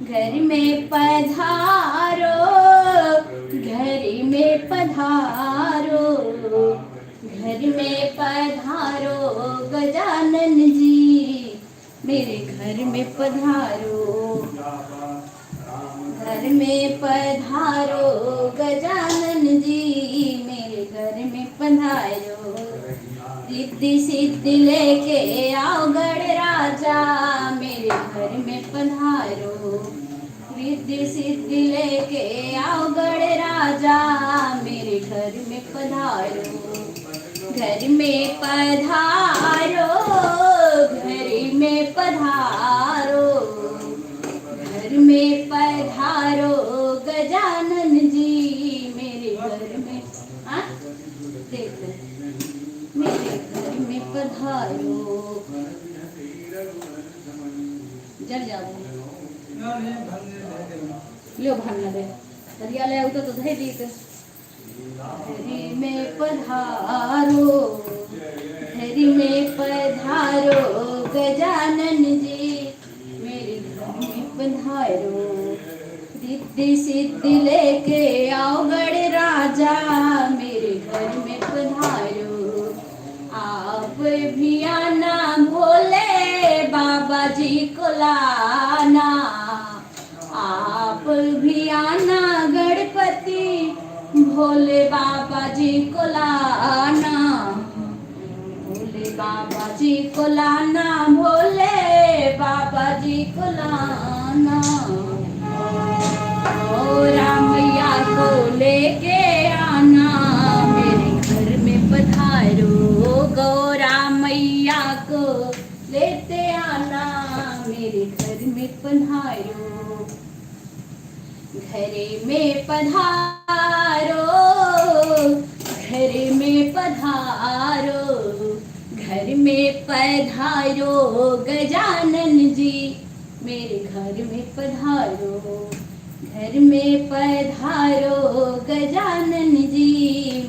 घर में पधारो, घर में पधारो, घर में पधारो गजानन जी, मेरे घर में पधारो, घर में पधारो गजानन जी, मेरे घर में पधारो, रिद्धि सिद्धि लेके आओ गढ़ राजा, मेरे घर में पधारो, रिद्धि सिद्धि लेके आओ गढ़ राजा, मेरे घर में पधारो, घर में पधारो, घर में पधारो, घर में पधारो गजानन जी, मेरे घर में देख मेरे घर में पधारो। जल जाओ लो भरना दे दरिया ले उतो तो धै दी हरी में पधारो, हरी में पधारो गजानन जी, मेरे घर में पधारो, रिद्धि सिद्धि लेके आओ गढ़ राजा, मेरे घर में पधारो, आप भी आना भोले बाबा जी को लाना, आप भी आना गणपति भोले बाबा जी को लाना, भोले बाबा जी को लाना, भोले बाबा जी को लाना, ओ रामैया को लेके आना, मेरे घर में पधारो, गौरा मैया को लेते आना, मेरे घर में पधारो, घरे में पधारो, घर में पधारो, घर में पधारो गजानन जी, मेरे घर में पधारो, घर में पधारो गजानन जी,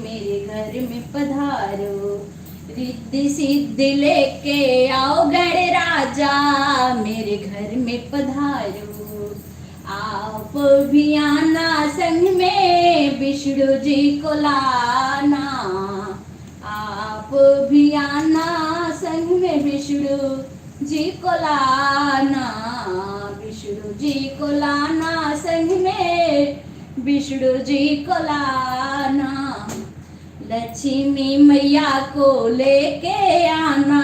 मेरे घर में पधारो, रिद्धि सिद्धि लेके आओ गढ़ राजा, मेरे घर में पधारो, आप भी आना संग में विष्णु जी को लाना, आप भी आना संग में विष्णु जी को लाना, विष्णु जी को लाना संग में विष्णु जी को लाना, लक्ष्मी मैया को लेके आना,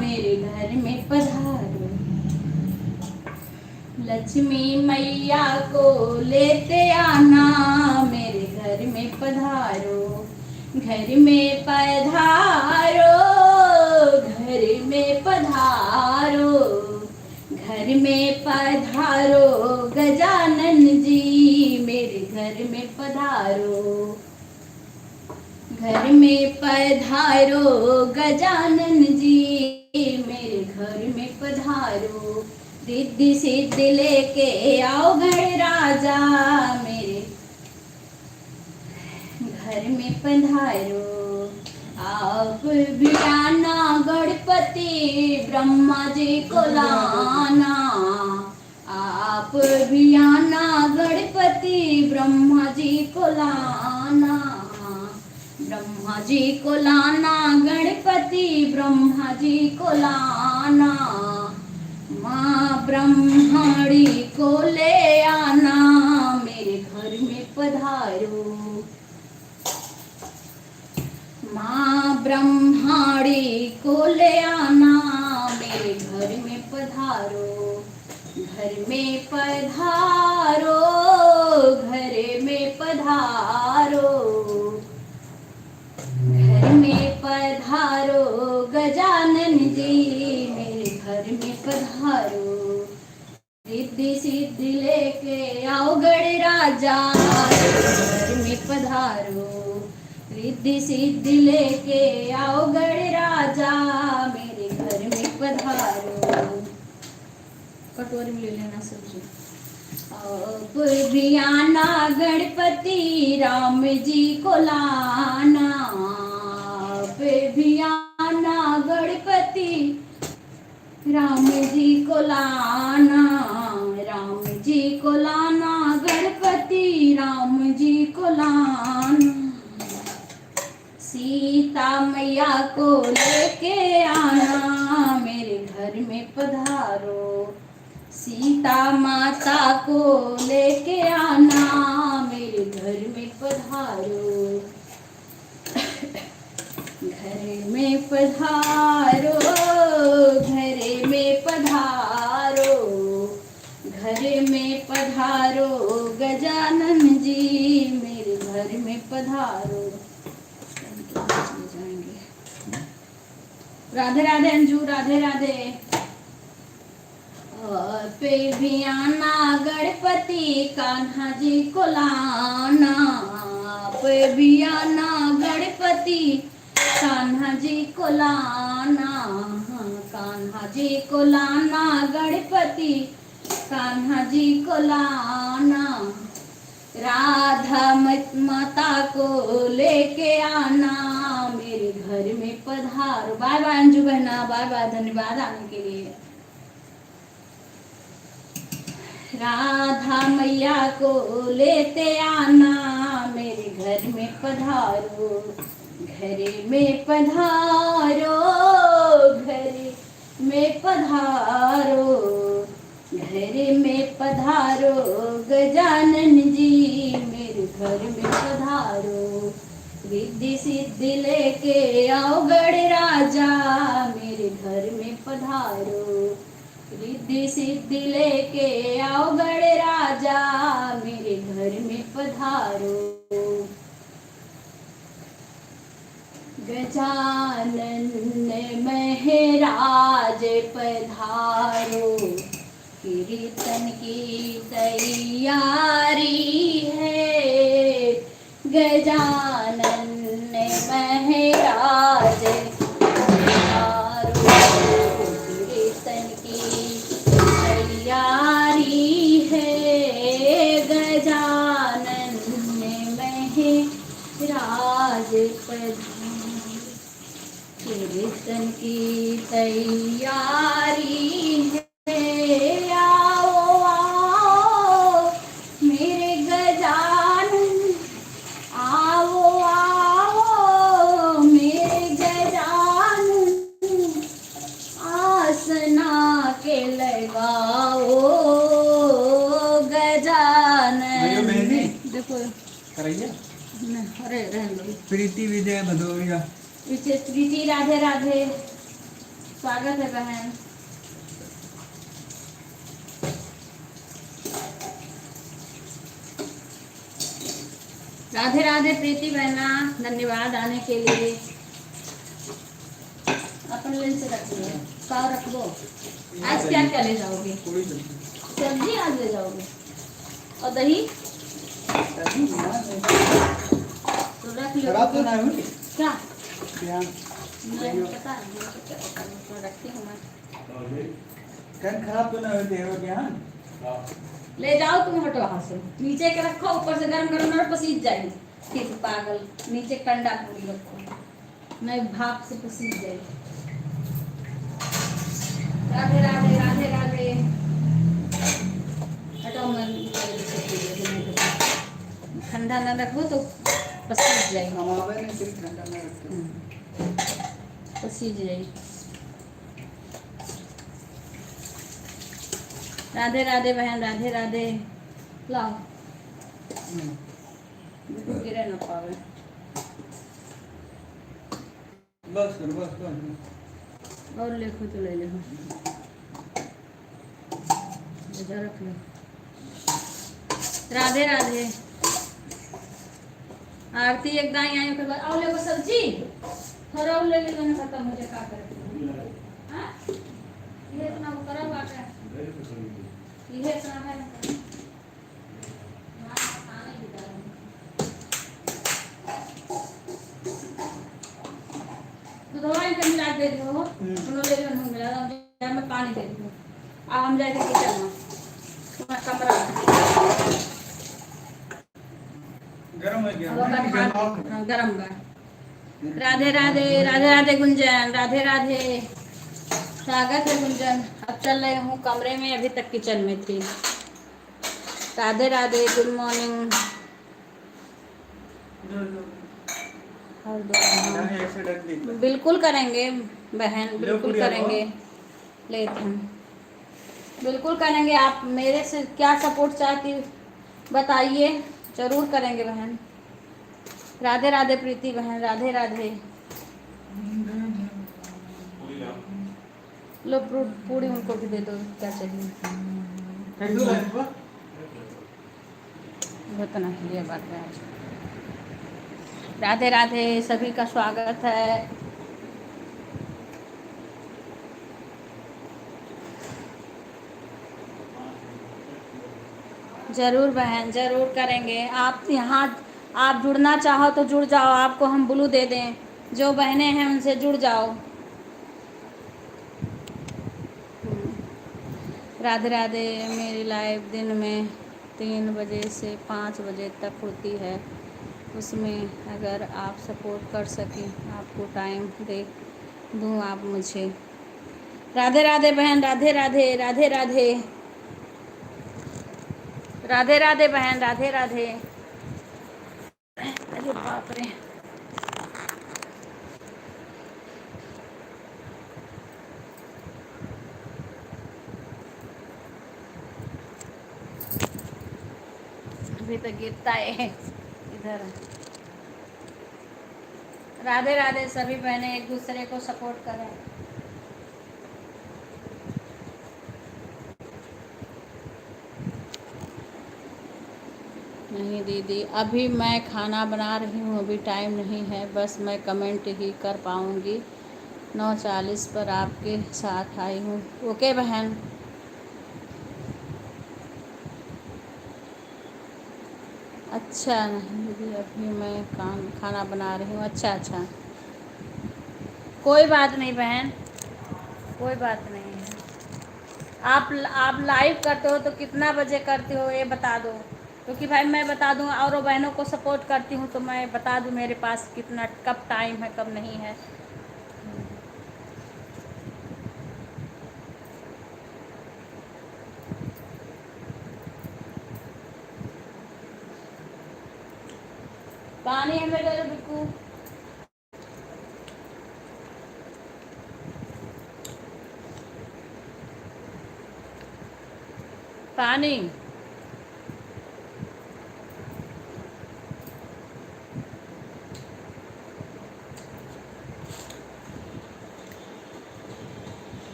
मेरे घर में पधारो, लक्ष्मी मैया को लेते आना, मेरे घर में पधारो, घर में पधारो, घर में पधारो, घर में पधारो गजानन जी, मेरे घर में पधारो, घर में पधारो गजानन जी, मेरे घर में पधारो, रिद्धि सिद्धि लेके आओ गढ़ राजा, मेरे घर में पधारो, आप भी आना गणपति ब्रह्मा जी को लाना, आप भी आना गणपति ब्रह्मा जी को लाना, ब्रह्मा जी को लाना, गणपति ब्रह्मा जी को लाना, माँ ब्रह्मणी को ले आना, मेरे घर में पधारो, माँ ब्रह्मणी को ले आना, मेरे घर में पधारो, घर में पधारो, घर गणराजा घर में पधारो, रिद्धि सिद्धि लेके आओ गणराजा मेरे घर में पधारो। कटोरी में ले लेना सब्जी। अब भी आना गणपति राम जी को लाना, अब भी आना गणपति राम जी को लाना, राम जी को लाना गणपति राम जी को लाना। सीता मैया को लेके आना मेरे घर में पधारो, सीता माता को लेके आना मेरे घर में पधारो। घर में पधारो, घर में पधारो, घर में पधारो गजानन जी मेरे घर में पधारो। राधे राधे अंजू, राधे राधे। पे भी आना गणपति कान्हा जी को लाना, पे भी आना गणपति कान्हा जी को लाना, कान्हा जी को लाना गणपति कान्हा जी को लाना। राधा माता को लेके आना मेरे घर में पधारो। बाय बाय अंजू बहना, बाय बाय, धन्यवाद आने के लिए। राधा मैया को लेते आना मेरे घर में पधारो, घर में पधारो, घर में पधारो, घर में पधारो गजानन जी मेरे घर में पधारो। रिद्धि सिद्धि लेके आओ गणराजा मेरे घर में पधारो, रिद्धि सिद्धि लेके आओ गणराजा मेरे घर में पधारो। गजानन महराज पधारो, कीर्तन की तैयारी है। गजानन महराज पधारो, कीर्तन की तैयारी है। गजानन महराज पधारो, कीर्तन की तैयारी है। आओ आओ मेरे गजानन, आओ आओ मेरे गजानन, आसना के लगाओ गजानन। देखो कराइए अरे रहने दो। प्रीति विजय भदौरिया, प्रीति राधे राधे, स्वागत है बहन। राधे राधे प्रीति बहना, धन्यवाद आने के लिए। अपन लेन से रख लो, पाव रख दो। आज क्या क्या ले जाओगे? सब्जी आज ले जाओगे और दही तो रख लो। खराब तो नहीं हुई क्या? नहीं पता नहीं, रखती हूँ मैं। कन खराब तो नहीं होते हो क्या? ले जाओ तुम, हटो वहां से। नीचे के रखो, ऊपर से गरम गरम और पसीज जाएगी। ठीक पागल, नीचे कंडा पूरी रखो, नहीं भाप से पसीज जाएगी। राधे राधे राधे राधे। हटो, मैं ठंडा ना रखो तो पसीज जाएगी। हमारे ने सिर्फ ठंडा में रखते, पसीज जाएगी। राधे राधे बहन, राधे राधे। लाओ गिरे ना पावे। बस कर, बस और लिखो तो ले लो, इधर रख लो। राधे राधे। आरती एक दाई आई के बाद आओ ले वो सब्जी थोड़ा और ले लेना, खत्म हो जाए का करे। हां ये इतना वो करा बात है, ये इतना है तो दवाई के मिला दे दी हो उन्होंने ले लिया नहीं मिला तो मैं पानी दे दी अब हम जाए किचन में तुम्हारा कमरा गरम हो गया अब मैं गरम है। राधे राधे राधे राधे गुंजन राधे राधे स्वागत है गुंजन। अब चल रही हूँ कमरे में, अभी तक किचन में थी। Radhe Radhe good morning. और बिल्कुल करेंगे बहन, बिल्कुल करेंगे, लेते हैं बिल्कुल करेंगे। आप मेरे से क्या सपोर्ट चाहती बताइए, जरूर करेंगे बहन। राधे राधे प्रीति बहन राधे राधे। लो पूरी उनको भी दे दो, क्या चाहिए बतना ये बात है। राधे राधे सभी का स्वागत है। जरूर बहन जरूर करेंगे। आप यहाँ आप जुड़ना चाहो तो जुड़ जाओ, आपको हम ब्लू दे दें। जो बहनें हैं उनसे जुड़ जाओ। राधे राधे। मेरी लाइव दिन में 3 बजे से 5 बजे तक होती है, उसमें अगर आप सपोर्ट कर सकें, आपको टाइम दे दूँ आप मुझे। राधे राधे बहन राधे राधे राधे राधे राधे राधे बहन राधे राधे। अरे बाप रे, अभी तो गिरता है इधर। राधे राधे सभी बहनें एक दूसरे को सपोर्ट करें। नहीं दीदी अभी मैं खाना बना रही हूँ, अभी टाइम नहीं है, बस मैं कमेंट ही कर पाऊँगी। 9:40 पर आपके साथ आई हूँ। ओके बहन। अच्छा नहीं दीदी अभी मैं खाना बना रही हूँ। अच्छा अच्छा कोई बात नहीं बहन, कोई बात नहीं है। आप लाइव करते हो तो कितना बजे करते हो ये बता दो, क्योंकि भाई मैं बता दूँ और बहनों को सपोर्ट करती हूँ तो मैं बता दूँ मेरे पास कितना कब टाइम है कब नहीं है। पानी है मेरे बिल्कुल। पानी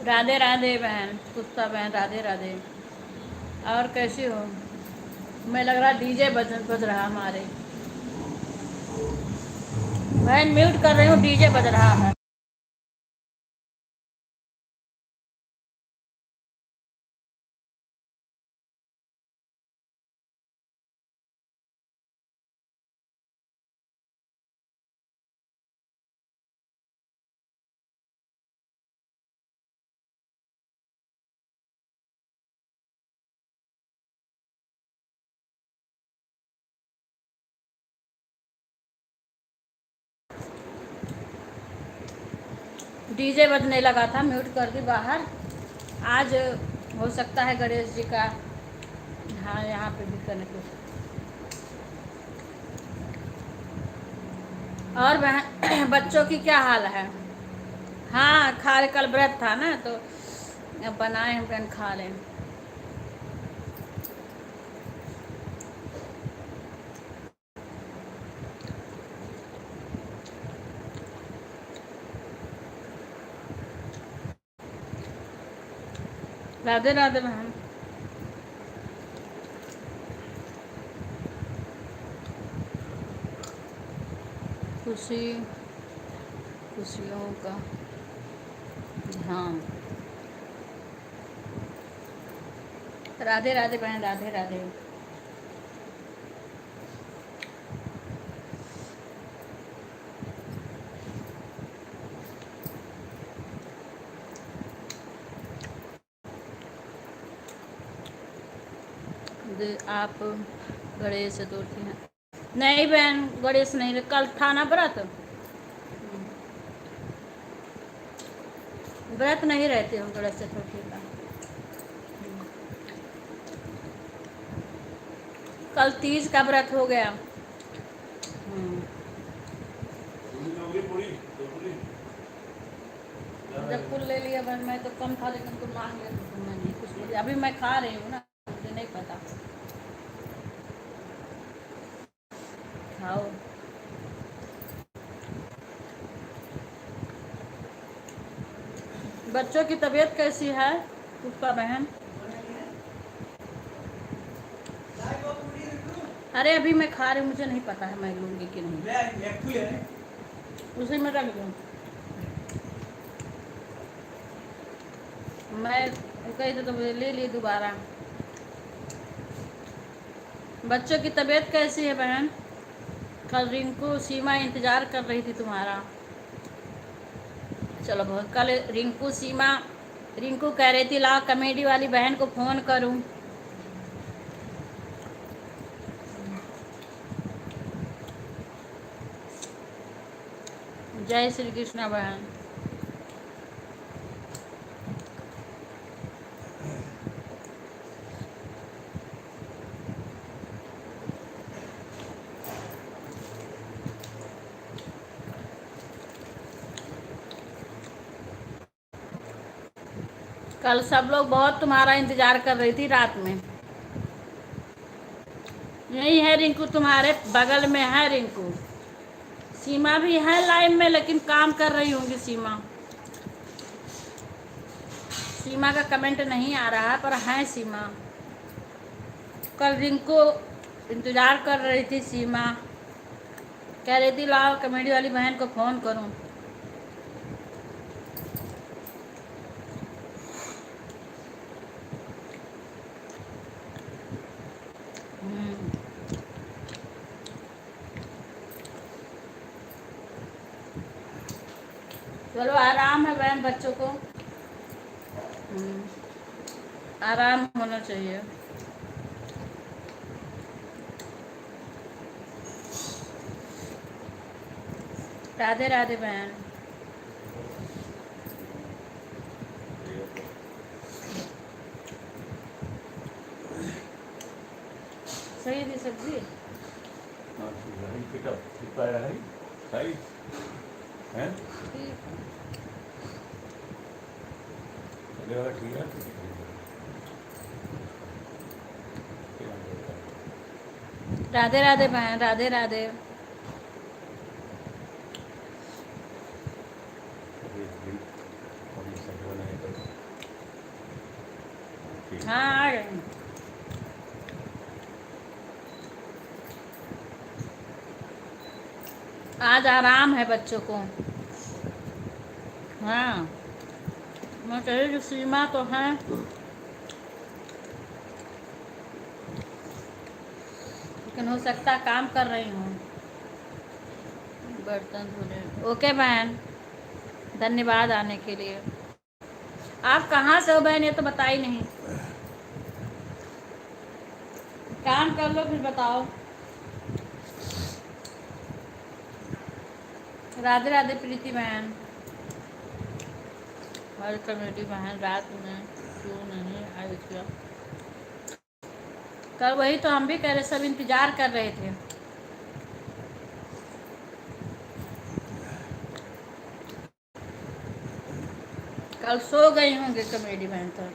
राधे राधे बहन कुत्ता बहन राधे राधे। और कैसी हो? मैं लग रहा डीजे बज रहा हमारे। बहन म्यूट कर रही हूँ, डीजे बज रहा है। डीजे बजने लगा था, म्यूट कर दी बाहर। आज हो सकता है गणेश जी का, हाँ यहाँ पे भी करने को। और बहन बच्चों की क्या हाल है? हाँ खा ले, कल व्रत था ना तो अब बनाए हम बहन खा लें। राधे राधे बहन। खुशियों का ध्यान। राधे राधे बहन राधे राधे। आप गणेश चतुर्थी है? नहीं बहन, गणेश नहीं, कल था ना व्रत। व्रत नहीं रहते हो गणेश चतुर्थी का। कल तीज का व्रत हो गया। जब कुल ले लिया बहन, मैं तो कम खा, लेकिन तुम मांग लिया तो तुमने नहीं कुछ बोली। अभी मैं खा रही हूँ ना, मुझे नहीं पता। खाओ। बच्चों की तबीयत कैसी है पुष्पा बहन? अरे अभी मैं खा रही हूँ, मुझे नहीं पता है मैं लूँगी कि नहीं। उसी में रख दूँ। मैं कही तो ले ली दोबारा। बच्चों की तबीयत कैसी है बहन? कल रिंकू सीमा इंतज़ार कर रही थी तुम्हारा। चलो बहुत, कल रिंकू कह रही थी ला कॉमेडी वाली बहन को फ़ोन करूं। जय श्री कृष्ण बहन। कल सब लोग बहुत तुम्हारा इंतजार कर रही थी रात में। यही है रिंकू, तुम्हारे बगल में है रिंकू। सीमा भी है लाइव में, लेकिन काम कर रही होंगी सीमा। सीमा का कमेंट नहीं आ रहा पर है सीमा। कल रिंकू इंतजार कर रही थी सीमा, कह रही थी लाओ कॉमेडी वाली बहन को फ़ोन करूं। चलो आराम है बहन, बच्चों को आराम होना चाहिए। राधे राधे बहन। सही थी सब्जी। राधे राधे बहन, राधे राधे। हाँ आ गए। आज आराम है बच्चों को। हाँ मैं कह रही सीमा तो है, लेकिन हो सकता काम कर रही हूँ, बर्तन धोने। ओके बहन, धन्यवाद आने के लिए। आप कहाँ से हो बहन, ये तो बता ही नहीं। काम कर लो फिर बताओ। राधे राधे प्रीति बहन। हर कमेटी बहन रात में क्यों नहीं आई क्या? कल वही तो हम भी कह रहे, सब इंतजार कर रहे थे। कल सो गई होंगे कमेडी बहन तो।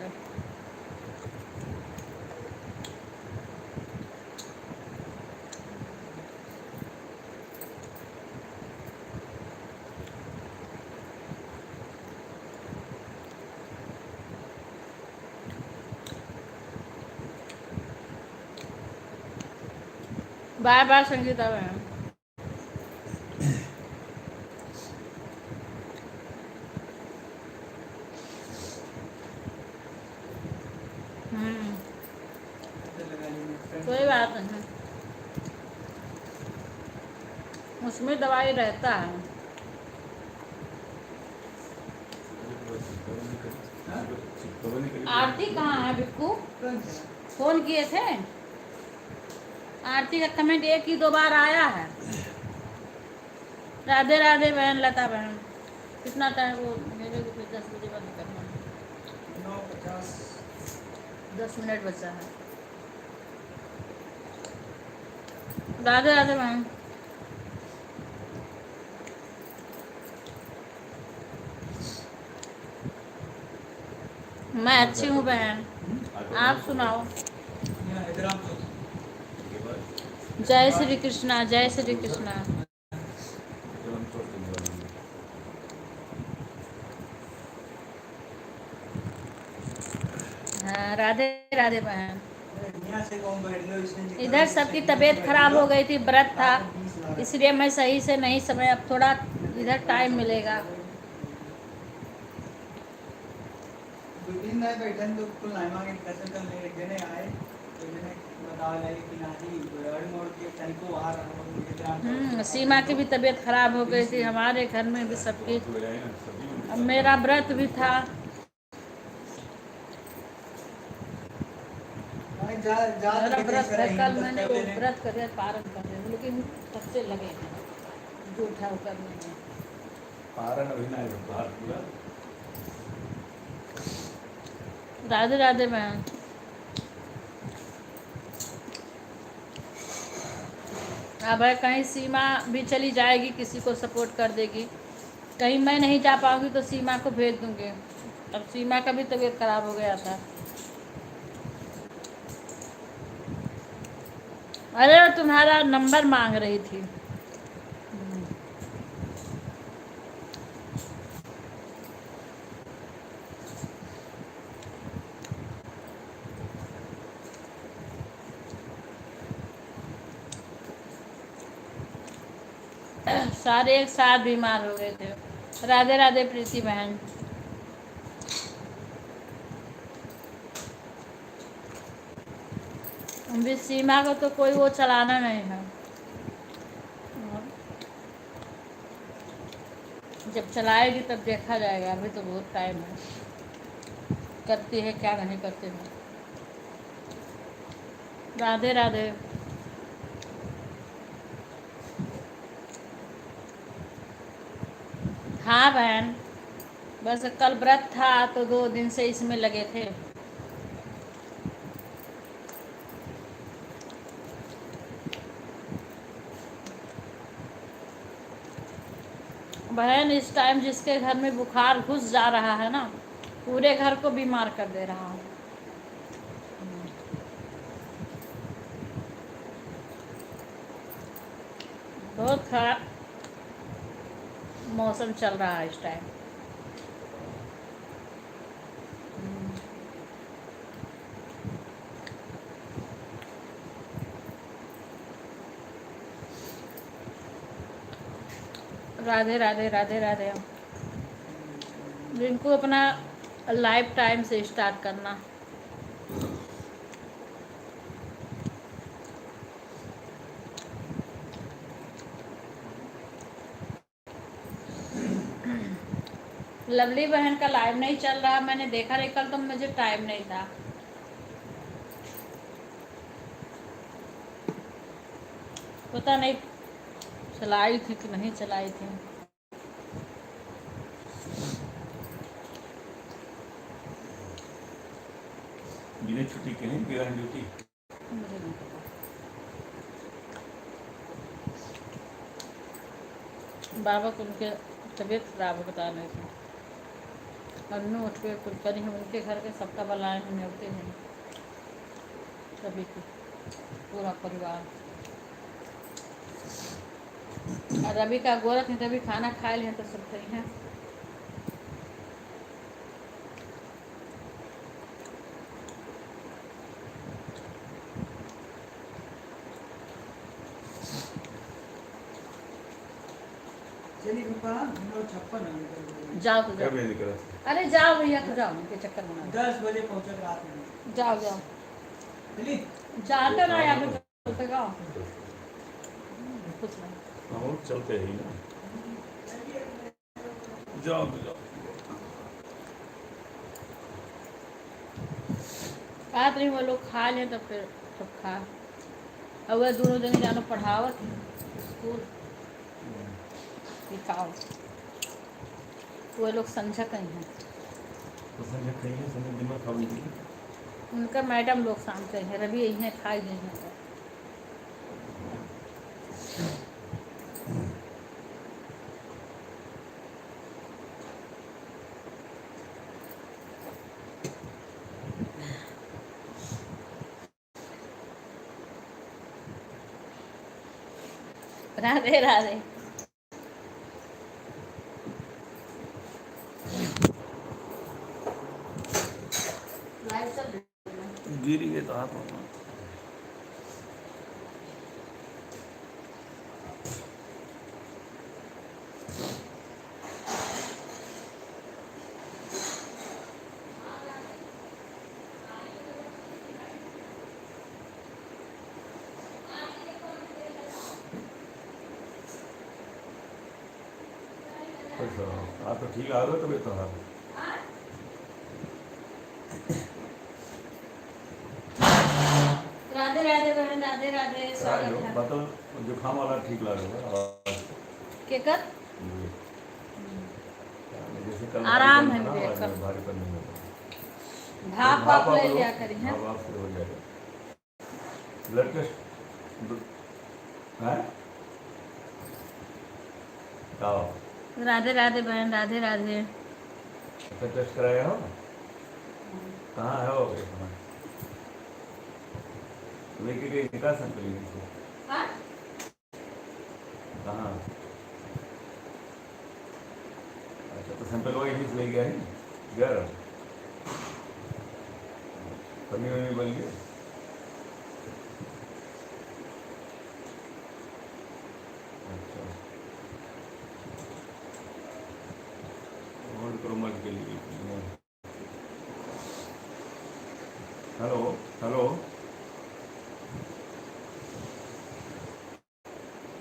बाय बाय संगीता बहन। कोई बात नहीं, उसमें दवाई रहता है। आरती कहाँ है बिक्कू? फोन किए थे? आरती का कमेंट एक ही दो बार आया है। राधे राधे बहन लता बहन। कितना टाइम वो मेरे को फिर 10 बजे बंद करना है। 9:50। 10 मिनट बचा है। राधे राधे बहन। मैं अच्छी हूँ बहन, आप सुनाओ। यहाँ हैदराबाद चौक। जय श्री कृष्णा, जय श्री कृष्णा। हाँ राधे राधे बहन। यहाँ से कौन बैठ लो इसने इधर सबकी तबीयत खराब हो गई थी, व्रत था इसलिए मैं सही से नहीं समय, अब थोड़ा इधर टाइम मिलेगा। 2-3 दिन बैठन तो कुल नहीं मांगे दर्शन कर ले, एक जने आए एक जने बता रहे कि नानी गाड़ी मोड़ के तनिको बाहर सीमा की भी तबीयत खराब हो गई थी, हमारे घर में भी सबकी। अब मेरा व्रत भी था। मेरा व्रत है, कल मैंने वो व्रत कर दिया, पारण कर दिया, लेकिन सबसे लगे हैं जूठा करने में। पारण अभी नहीं होता पूरा। राधे राधे बहन। अब है कहीं सीमा भी चली जाएगी, किसी को सपोर्ट कर देगी, कहीं मैं नहीं जा पाऊंगी तो सीमा को भेज दूंगी। अब सीमा का भी तबीयत खराब हो गया था। अरे वो तुम्हारा नंबर मांग रही थी। सारे एक साथ बीमार हो गए थे। राधे राधे प्रीति बहन। अभी सीमा को तो कोई वो चलाना नहीं है, जब चलाएगी तब देखा जाएगा, अभी तो बहुत टाइम है, करती है क्या नहीं करती है। राधे राधे। हाँ बहन, बस कल व्रत था तो 2 दिन से इसमें लगे थे। बहन इस टाइम जिसके घर में बुखार घुस जा रहा है ना, पूरे घर को बीमार कर दे रहा है। बहुत खराब मौसम चल रहा है इस टाइम। राधे राधे राधे राधे। इनको अपना लाइफ टाइम से स्टार्ट करना। लवली बहन का लाइव नहीं चल रहा, मैंने देखा नहीं कल, तो मुझे टाइम नहीं था। पता नहीं चलाई थी कि नहीं चलाई थी। बिना छुट्टी के हैं बिना ड्यूटी। मुझे नहीं पता। बाबा को उनके तबीयत खराब बता रहे थे, अन्नू उठ के कुछ करी हम उनके घर के सबका बलाए हम होते हैं, सभी की पूरा परिवार। और रवि का गोरख नहीं, तभी खाना खा लिए तो सब सही है। चलिए पापा 9:56 जाओ तो क्या जाओ। भेज करा? अरे जाओ भैया, तो जाओ उनके चक्कर में ना। 10 बजे पहुंचे रात में। जाओ जाओ, चलिए जाते ना यहाँ पे चलते जाओ कुछ नहीं। हाँ चलते ही ना, जाओ तो जाओ। बात नहीं, वो लोग खा लें तो फिर सब खा। अब वह दोनों जने जानो पढ़ावत स्कूल दिखाओ वो लोग समझा कहीं हैं तो संजय कहीं संजय दिमाग खाली थी उनका मैडम लोग शाम कहीं है रवि यही है खाई नहीं है राधे राधे लाइव चल रही है। गिर गए तो हाथ में आप तो ठीक आ रहे हो तभी तो हाँ राधे राधे बहन राधे राधे स्वागत है मतलब जुकाम वाला ठीक लग रहा है के कर जैसे कल आराम है भारी मुझे पन कल। भारी पन नहीं होता भाप वाप ले लिया करी है भाप फिर हो जाएगा ब्लड टेस्ट है आओ राधे राधे बहन राधे राधे अच्छा टेस्ट कराया हो कहाँ है वो लेके गई निकाल सकते हैं हाँ? कहाँ अच्छा तो सैंपल वो यहीं से ले गया है घर पनीर वनीर बन गया अच्छा और करो मत के लिए हेलो हेलो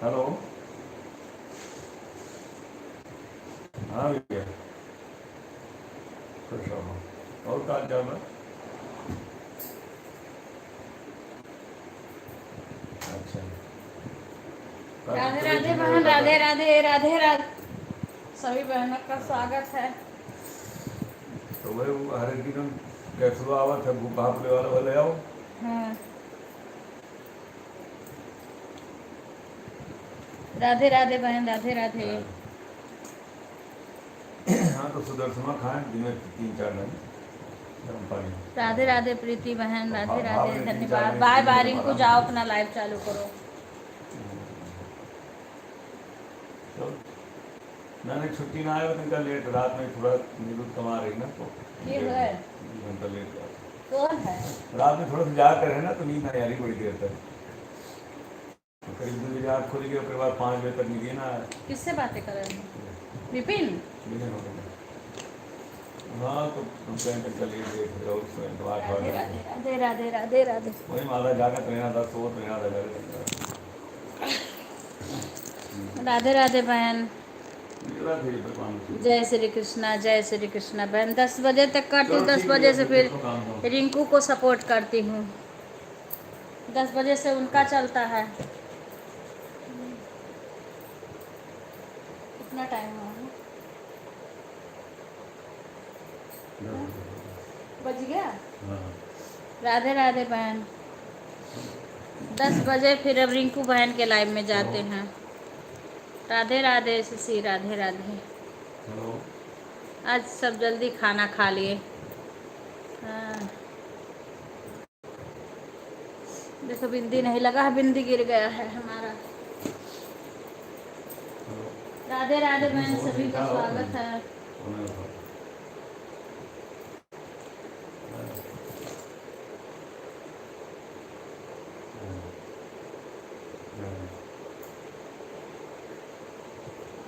हेलो हाँ भैया खुश रहो और कहा चल रहा अच्छा राधे राधे बहन राधे राधे राधे राधे सभी बहनों का स्वागत है तो वही हर एक दिन कैसे आवत है भापले वाला ले आओ हाँ। राधे राधे बहन राधे राधे हाँ तो सुदर्शना खाएं दिन में 3-4 दिन गर्म पानी राधे राधे प्रीति बहन राधे राधे भाव ने धन्यवाद 3-4 बाय दिन बाय में रिंकू आराम जाओ से। अपना लाइव चालू करो तो मैंने छुट्टी ना आया तो इनका लेट रात में थोड़ा नींद कमा रही ना तो ये है 2 घंटा लेट कौन है रात में थोड़ा सा जाग कर है ना तो नींद नहीं आ रही बड़ी देर तक तो करीब 2 बजे आँख खुल गई उसके बाद 5 बजे तक नींद ना आया किससे बातें कर रहे हैं विपिन बिना हो गया हाँ तो घंटे का लेट देख रहे हो उसमें तो 8 राधे बजे राधे राधे राधे राधे वही माला जागत रहना था सोत रहना था घर राधे राधे बहन मिला थे भगवान से जय श्री कृष्णा बहन 10 बजे तक करती हूँ 10 बजे से फिर रिंकू को सपोर्ट करती हूँ 10 बजे से उनका चलता है कितना टाइम हुआ बज गया हाँ राधे राधे बहन 10 बजे फिर अब रिंकू बहन के लाइव में जाते हैं राधे राधे शशि राधे राधे हेलो आज सब जल्दी खाना खा लिए हाँ। देखो बिंदी नहीं लगा बिंदी गिर गया है हमारा हेलो राधे राधे बहन सभी का स्वागत है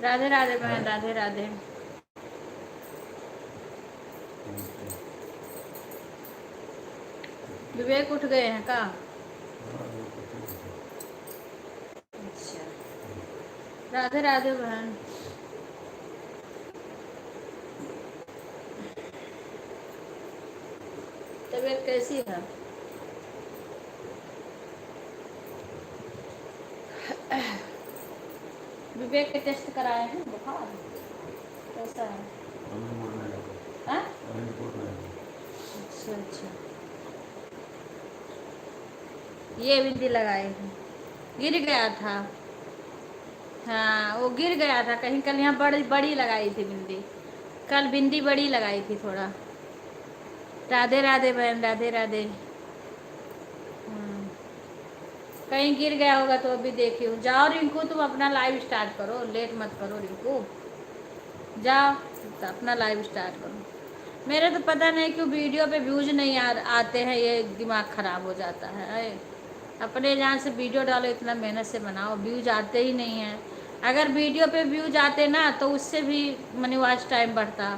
राधे राधे बहन राधे राधे विवेक उठ गए हैं का अच्छा राधे राधे बहन तबीयत कैसी है विवेक के टेस्ट कराए हैं, बुखार कैसा है? हाँ? अच्छा अच्छा, ये बिंदी लगाए हैं, गिर गया था। हाँ वो गिर गया था कहीं, कल यहाँ बड़ी बड़ी लगाई थी बिंदी, कल बिंदी बड़ी लगाई थी थोड़ा। राधे राधे बहन, राधे राधे। कहीं गिर गया होगा तो अभी देखी हूँ। जाओ रिंकू तुम अपना लाइव स्टार्ट करो, लेट मत करो रिंकू, जाओ तो अपना लाइव स्टार्ट करो। मेरे तो पता नहीं क्यों वीडियो पे व्यूज नहीं आते हैं, ये दिमाग ख़राब हो जाता है। अपने जहाँ से वीडियो डालो, इतना मेहनत से बनाओ, व्यूज आते ही नहीं हैं। अगर वीडियो पे व्यूज आते ना तो उससे भी मैंने वॉच टाइम बढ़ता,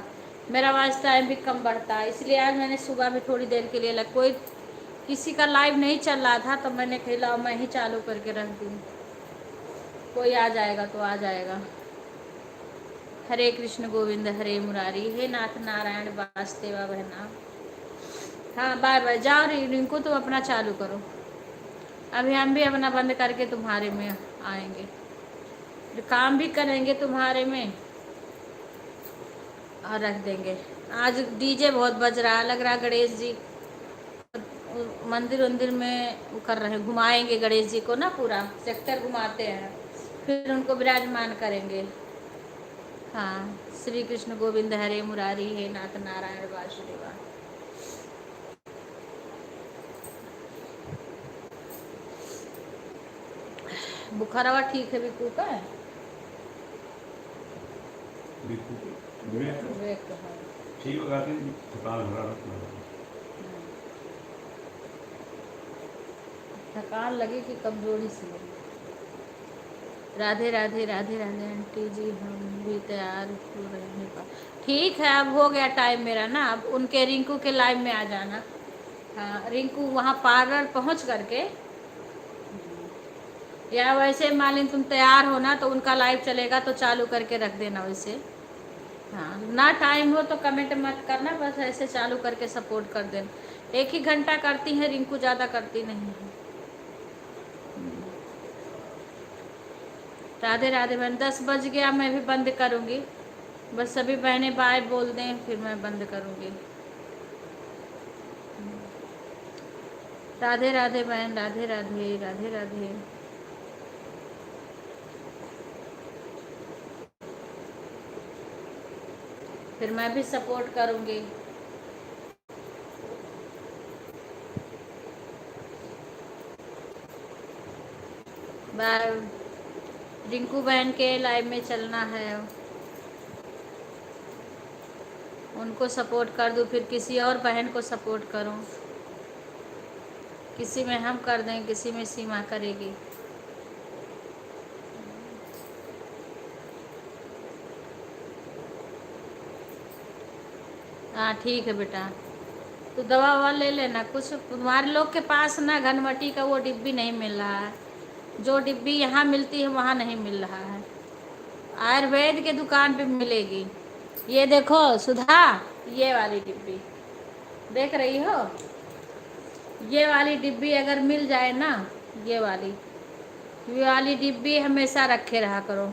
मेरा वॉच टाइम भी कम बढ़ता। इसलिए आज मैंने सुबह में थोड़ी देर के लिए कोई किसी का लाइव नहीं चल रहा था तो मैंने कहा मैं ही चालू करके रख दूँ, कोई आ जाएगा तो आ जाएगा। हरे कृष्ण गोविंद हरे मुरारी, हे नाथ नारायण वासुदेवा बहना। हाँ बाय बाय, जाओ रिंकू तुम अपना चालू करो, अभी हम भी अपना बंद करके तुम्हारे में आएंगे, काम भी करेंगे तुम्हारे में और रख देंगे। आज डीजे बहुत बज रहा है, लग रहा गणेश जी मंदिर वंदिर में वो कर रहे हैं, घुमाएंगे गणेश जी को ना, पूरा सेक्टर घुमाते हैं, फिर उनको विराजमान करेंगे। हाँ, श्री कृष्ण गोविंद हरे मुरारी, हे नाथ नारायण वासुदेवा। बुखारवा ठीक है बिकू का? विवेक का है ठीक लगाते हैं, थकान भरा रखना। थकान लगी कि कमजोरी सी लगी? राधे राधे, राधे राधे आंटी जी, हम भी तैयार हो रहे हैं। ठीक है, अब हो गया टाइम मेरा ना, अब उनके रिंकू के लाइव में आ जाना। हाँ रिंकू वहाँ पार्लर पहुँच करके, या वैसे मालिन तुम तैयार हो ना तो उनका लाइव चलेगा तो चालू करके रख देना वैसे। हाँ ना टाइम हो तो कमेंट मत करना, बस ऐसे चालू करके सपोर्ट कर देना। 1 ही घंटा करती है रिंकू, ज़्यादा करती नहीं है। राधे राधे बहन, 10 बज गया, मैं भी बंद करूँगी, बस सभी बहनें बाय बोल दें फिर मैं बंद करूँगी। राधे राधे बहन, राधे राधे, राधे राधे। फिर मैं भी सपोर्ट करूँगी। बाय। रिंकू बहन के लाइव में चलना है, उनको सपोर्ट कर दूँ, फिर किसी और बहन को सपोर्ट करूँ, किसी में हम कर दें, किसी में सीमा करेगी। हाँ ठीक है बेटा, तो दवा ववा ले लेना कुछ। तुम्हारे लोग के पास ना घनवटी का वो डिब्बी नहीं मिल रहा है, जो डिब्बी यहाँ मिलती है वहाँ नहीं मिल रहा है, आयुर्वेद के दुकान पे मिलेगी। ये देखो सुधा, ये वाली डिब्बी देख रही हो, ये वाली डिब्बी अगर मिल जाए ना, ये वाली डिब्बी हमेशा रखे रहा करो।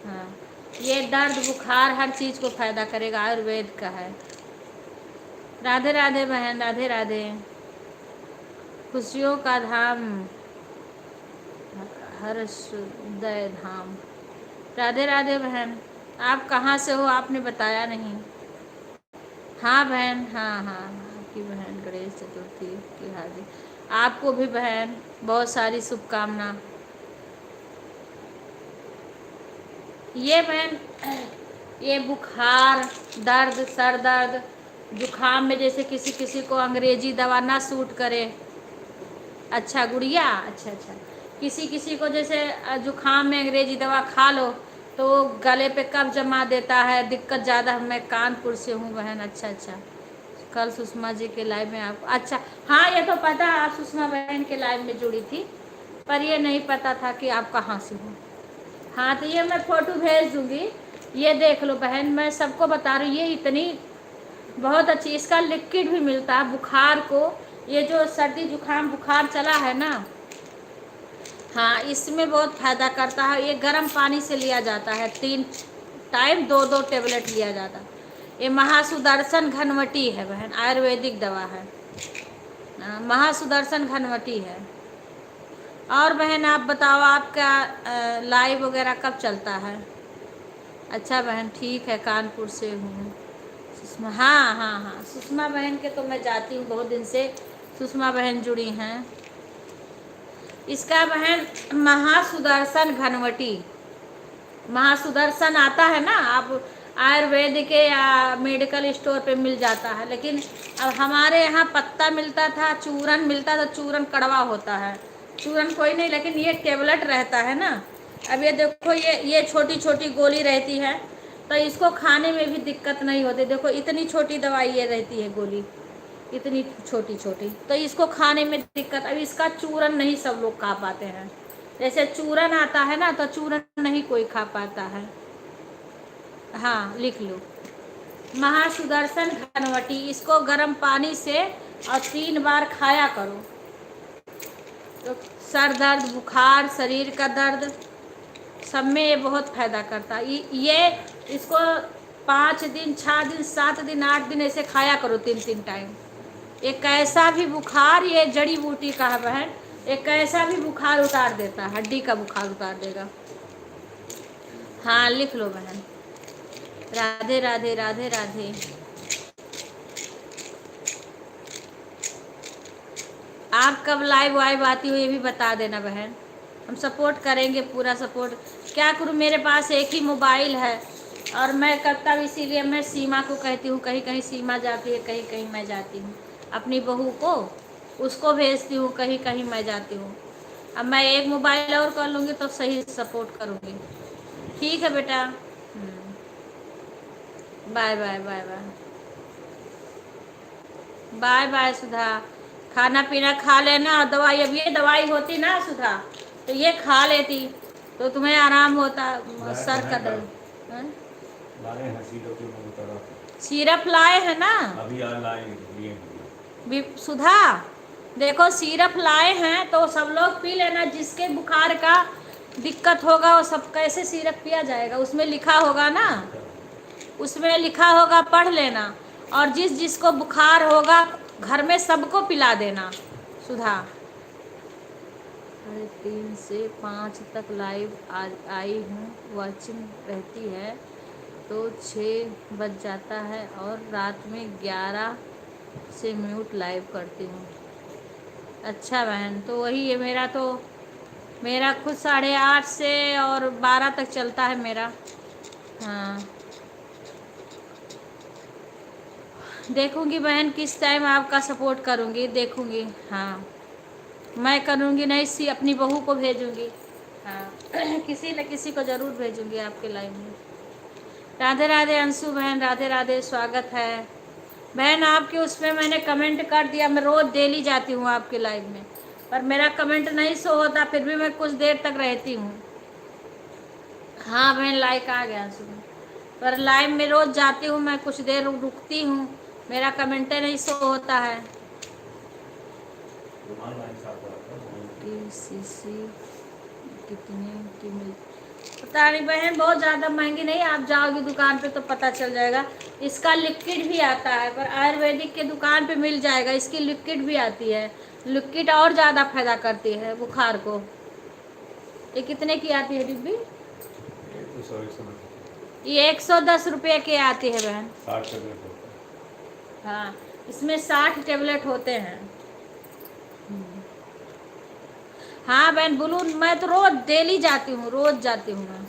हाँ ये दर्द बुखार हर चीज़ को फायदा करेगा, आयुर्वेद का है। राधे राधे बहन, राधे राधे। खुशियों का धाम हर्षोदय धाम। राधे राधे बहन, आप कहाँ से हो आपने बताया नहीं। हाँ बहन, हाँ हाँ आपकी बहन गणेश चतुर्थी की हार्दिक, आपको भी बहन बहुत सारी शुभकामना। ये बहन, ये बुखार, दर्द, सर दर्द, जुखाम में जैसे किसी किसी को अंग्रेजी दवा ना सूट करे। अच्छा गुड़िया, अच्छा अच्छा, किसी किसी को जैसे जुखाम में अंग्रेजी दवा खा लो तो गले पे कफ जमा देता है, दिक्कत ज़्यादा। मैं कानपुर से हूँ बहन। अच्छा अच्छा, कल सुषमा जी के लाइव में आप, अच्छा हाँ ये तो पता है आप सुषमा बहन के लाइव में जुड़ी थी, पर ये नहीं पता था कि आप कहाँ से हो। हाँ तो ये मैं फ़ोटो भेज दूँगी, ये देख लो बहन, मैं सबको बता रही हूँ, ये इतनी बहुत अच्छी, इसका लिक्विड भी मिलता है बुखार को। ये जो सर्दी जुखाम बुखार चला है ना, हाँ, इसमें बहुत फायदा करता है। ये गर्म पानी से लिया जाता है, 3 टाइम 2-2 टेबलेट लिया जाता है। ये महासुदर्शन घनवटी है बहन, आयुर्वेदिक दवा है। महासुदर्शन घनवटी है। और बहन आप बताओ, आपका लाइव वगैरह कब चलता है? अच्छा बहन, ठीक है, कानपुर से हूँ सुषमा। हाँ हाँ हाँ, सुषमा बहन के तो मैं जाती हूँ बहुत दिन से, सुषमा बहन जुड़ी हैं। इसका बहन महासुदर्शन घनवटी, महासुदर्शन आता है ना, आप आयुर्वेदिक के या मेडिकल स्टोर पे मिल जाता है, लेकिन अब हमारे यहाँ पत्ता मिलता था, चूरन मिलता था, चूरन कड़वा होता है, चूरन कोई नहीं, लेकिन ये टेबलेट रहता है ना। अब ये देखो, ये छोटी छोटी गोली रहती है, तो इसको खाने में भी दिक्कत नहीं होती। देखो इतनी छोटी दवाई ये रहती है गोली, इतनी छोटी छोटी, तो इसको खाने में दिक्कत। अब इसका चूरन नहीं सब लोग खा पाते हैं, जैसे चूरन आता है ना, तो चूरन नहीं कोई खा पाता है। हाँ, लिख लो, महासुदर्शन घनवटी। इसको गर्म पानी से और 3 बार खाया करो, तो सर दर्द, बुखार, शरीर का दर्द, सब में ये बहुत फायदा करता है। ये इसको 5 दिन, 6 दिन, 7 दिन, 8 दिन ऐसे खाया करो, 3-3 टाइम। एक कैसा भी बुखार, ये जड़ी बूटी का है बहन, एक कैसा भी बुखार उतार देता, हड्डी का बुखार उतार देगा। हाँ, लिख लो बहन। राधे राधे राधे राधे। आप कब लाइव वाइव आती हो ये भी बता देना बहन, हम सपोर्ट करेंगे, पूरा सपोर्ट। क्या करूँ, मेरे पास एक ही मोबाइल है और मैं करता भी, इसीलिए मैं सीमा को कहती हूँ, कहीं कहीं सीमा जाती है, कहीं कहीं मैं जाती हूँ, अपनी बहू को उसको भेजती हूँ, कहीं कहीं मैं जाती हूँ। अब मैं एक मोबाइल और कर लूँगी तो सही सपोर्ट करूँगी। ठीक है बेटा, bye bye bye bye bye bye. Sudha, खाना पीना खा लेना, दवाई, अब ये दवाई होती ना सुधा, तो ये खा लेती तो तुम्हें आराम होता, सर का दर्द। सिरप लाए हैं ना अभी भी सुधा, देखो सिरप लाए हैं तो सब लोग पी लेना, जिसके बुखार का दिक्कत होगा वो सब कैसे सिरप पिया जाएगा, उसमें लिखा होगा ना, उसमें लिखा होगा, पढ़ लेना। और जिसको बुखार होगा घर में सबको पिला देना सुधा। 3 से 5 तक लाइव आई हूँ, वॉचिंग रहती है तो 6 बज जाता है और रात में 11 से म्यूट लाइव करती हूँ। अच्छा बहन, तो वही है मेरा खुद 8:30 से और 12 तक चलता है मेरा। हाँ, देखूंगी बहन, किस टाइम आपका सपोर्ट करूंगी, देखूंगी। हाँ, मैं करूंगी, नहीं सी अपनी बहू को भेजूंगी। हाँ किसी न किसी को ज़रूर भेजूंगी आपके लाइव में। राधे राधे अंशु बहन, राधे राधे, स्वागत है बहन। आपके उसमें मैंने कमेंट कर दिया, मैं रोज़ डेली जाती हूँ आपके लाइव में, पर मेरा कमेंट नहीं शो होता, फिर भी मैं कुछ देर तक रहती हूँ। हाँ बहन, लाइक आ गया अंशु, पर लाइव में रोज़ जाती हूँ मैं, कुछ देर रुकती हूँ, मेरा कमेंट नहीं शो होता है। सीसी कितने की मिल, पता नहीं बहन, बहुत ज़्यादा महंगी नहीं, आप जाओगी दुकान पे तो पता चल जाएगा। इसका लिक्विड भी आता है, पर आयुर्वेदिक के दुकान पे मिल जाएगा, इसकी लिक्विड भी आती है, लिक्विड और ज़्यादा फायदा करती है बुखार को। ये कितने की आती है डिब्बी? ये 110 रुपये की आती है बहन। 60 टेबलेट। हाँ, इसमें 60 टेबलेट होते हैं। हाँ बहन, ब्लू मैं तो रोज डेली जाती हूँ, रोज जाती हूँ मैं,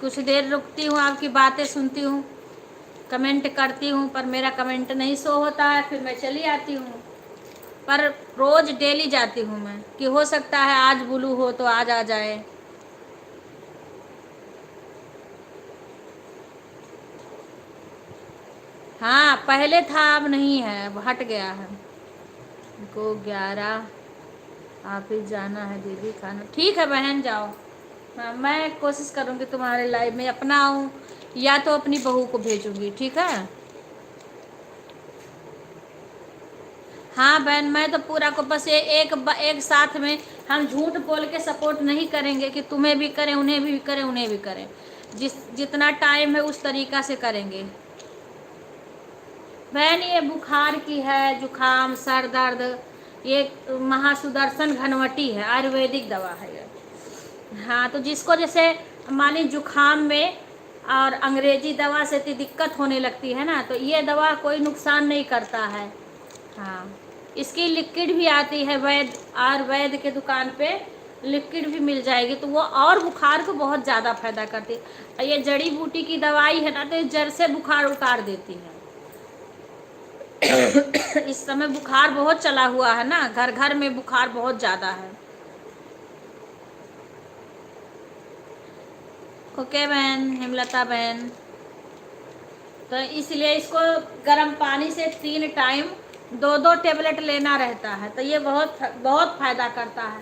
कुछ देर रुकती हूँ, आपकी बातें सुनती हूँ, कमेंट करती हूँ, पर मेरा कमेंट नहीं शो होता है, फिर मैं चली आती हूँ। पर रोज डेली जाती हूँ मैं, कि हो सकता है आज ब्लू हो तो आज आ जाए। हाँ, पहले था, अब नहीं है, अब हट गया है। को 11 ऑफिस जाना है दीदी, खाना। ठीक है बहन, जाओ। हाँ, मैं कोशिश करूँगी तुम्हारे लाइव में अपना आऊँ, या तो अपनी बहू को भेजूँगी, ठीक है। हाँ बहन, मैं तो पूरा को बस ये एक साथ में हम झूठ बोल के सपोर्ट नहीं करेंगे कि तुम्हें भी करें, उन्हें भी करें, उन्हें भी करें। जितना टाइम है उस तरीका से करेंगे। बहन ये बुखार की है, जुखाम, सर दर्द, ये महासुदर्शन घनवटी है, आयुर्वेदिक दवा है ये। हाँ, तो जिसको जैसे मान ली जुखाम में और अंग्रेजी दवा से इतनी दिक्कत होने लगती है ना, तो ये दवा कोई नुकसान नहीं करता है। हाँ, इसकी लिक्विड भी आती है, वैद के दुकान पे लिक्विड भी मिल जाएगी, तो वो और बुखार को बहुत ज़्यादा फायदा करती है। ये जड़ी बूटी की दवाई है ना, तो जड़ से बुखार उतार देती है। इस समय बुखार बहुत चला हुआ है ना, घर घर में बुखार बहुत ज़्यादा है। ओके बहन, हेमलता बहन, तो इसलिए इसको गर्म पानी से 3 टाइम 2-2 टेबलेट लेना रहता है, तो ये बहुत बहुत फ़ायदा करता है।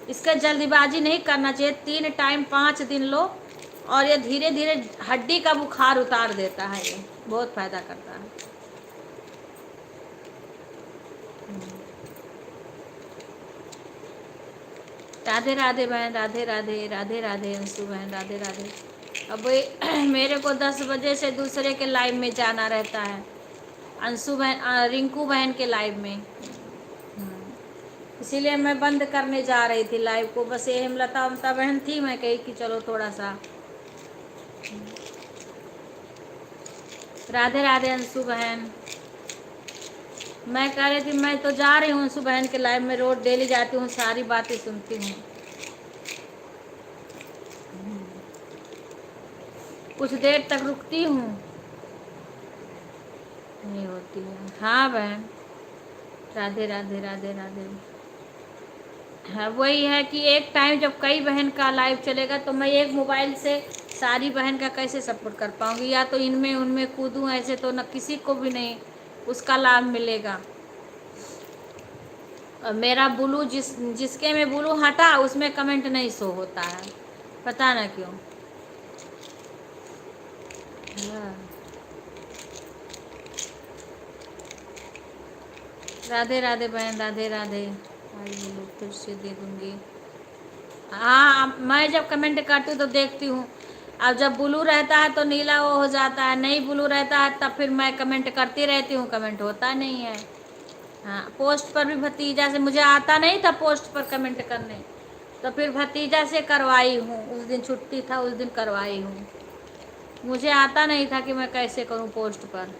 इसका जल्दीबाजी नहीं करना चाहिए, 3 टाइम 5 दिन लो, और ये धीरे धीरे हड्डी का बुखार उतार देता है, ये बहुत फ़ायदा करता है। राधे राधे बहन, राधे राधे, राधे राधे अंशु बहन, राधे राधे। अब मेरे को 10 बजे से दूसरे के लाइव में जाना रहता है, अंशु बहन, रिंकू बहन के लाइव में, इसीलिए मैं बंद करने जा रही थी लाइव को। बस ये हेमलता उमता बहन थी, मैं कही कि चलो थोड़ा सा। राधे राधे अंशु बहन, मैं कह रही थी मैं तो जा रही हूँ अंशु बहन के लाइव में, रोज डेली जाती हूँ, सारी बातें सुनती हूँ। कुछ देर तक रुकती हूँ, नहीं होती है। हाँ बहन, राधे राधे, राधे राधे। हाँ, वही है कि एक टाइम जब कई बहन का लाइव चलेगा, तो मैं एक मोबाइल से सारी बहन का कैसे सपोर्ट कर पाऊँगी, या तो इनमें उनमें कूदूँ, ऐसे तो न किसी को भी नहीं उसका लाभ मिलेगा। और मेरा ब्लू जिसके में ब्लू हटा, उसमें कमेंट नहीं शो होता है, पता ना क्यों। हाँ। राधे राधे बहन, राधे राधे। आज बोलो, फिर से दे दूँगी। हाँ, मैं जब कमेंट करती हूँ तो देखती हूँ। अब जब ब्लू रहता है तो नीला वो हो जाता है, नहीं ब्लू रहता है तब फिर मैं कमेंट करती रहती हूँ, कमेंट होता नहीं है। हाँ, पोस्ट पर भी भतीजा से, मुझे आता नहीं था पोस्ट पर कमेंट करने, तो फिर भतीजा से करवाई हूँ। उस दिन छुट्टी था, उस दिन करवाई हूँ। मुझे आता नहीं था कि मैं कैसे करूँ पोस्ट पर।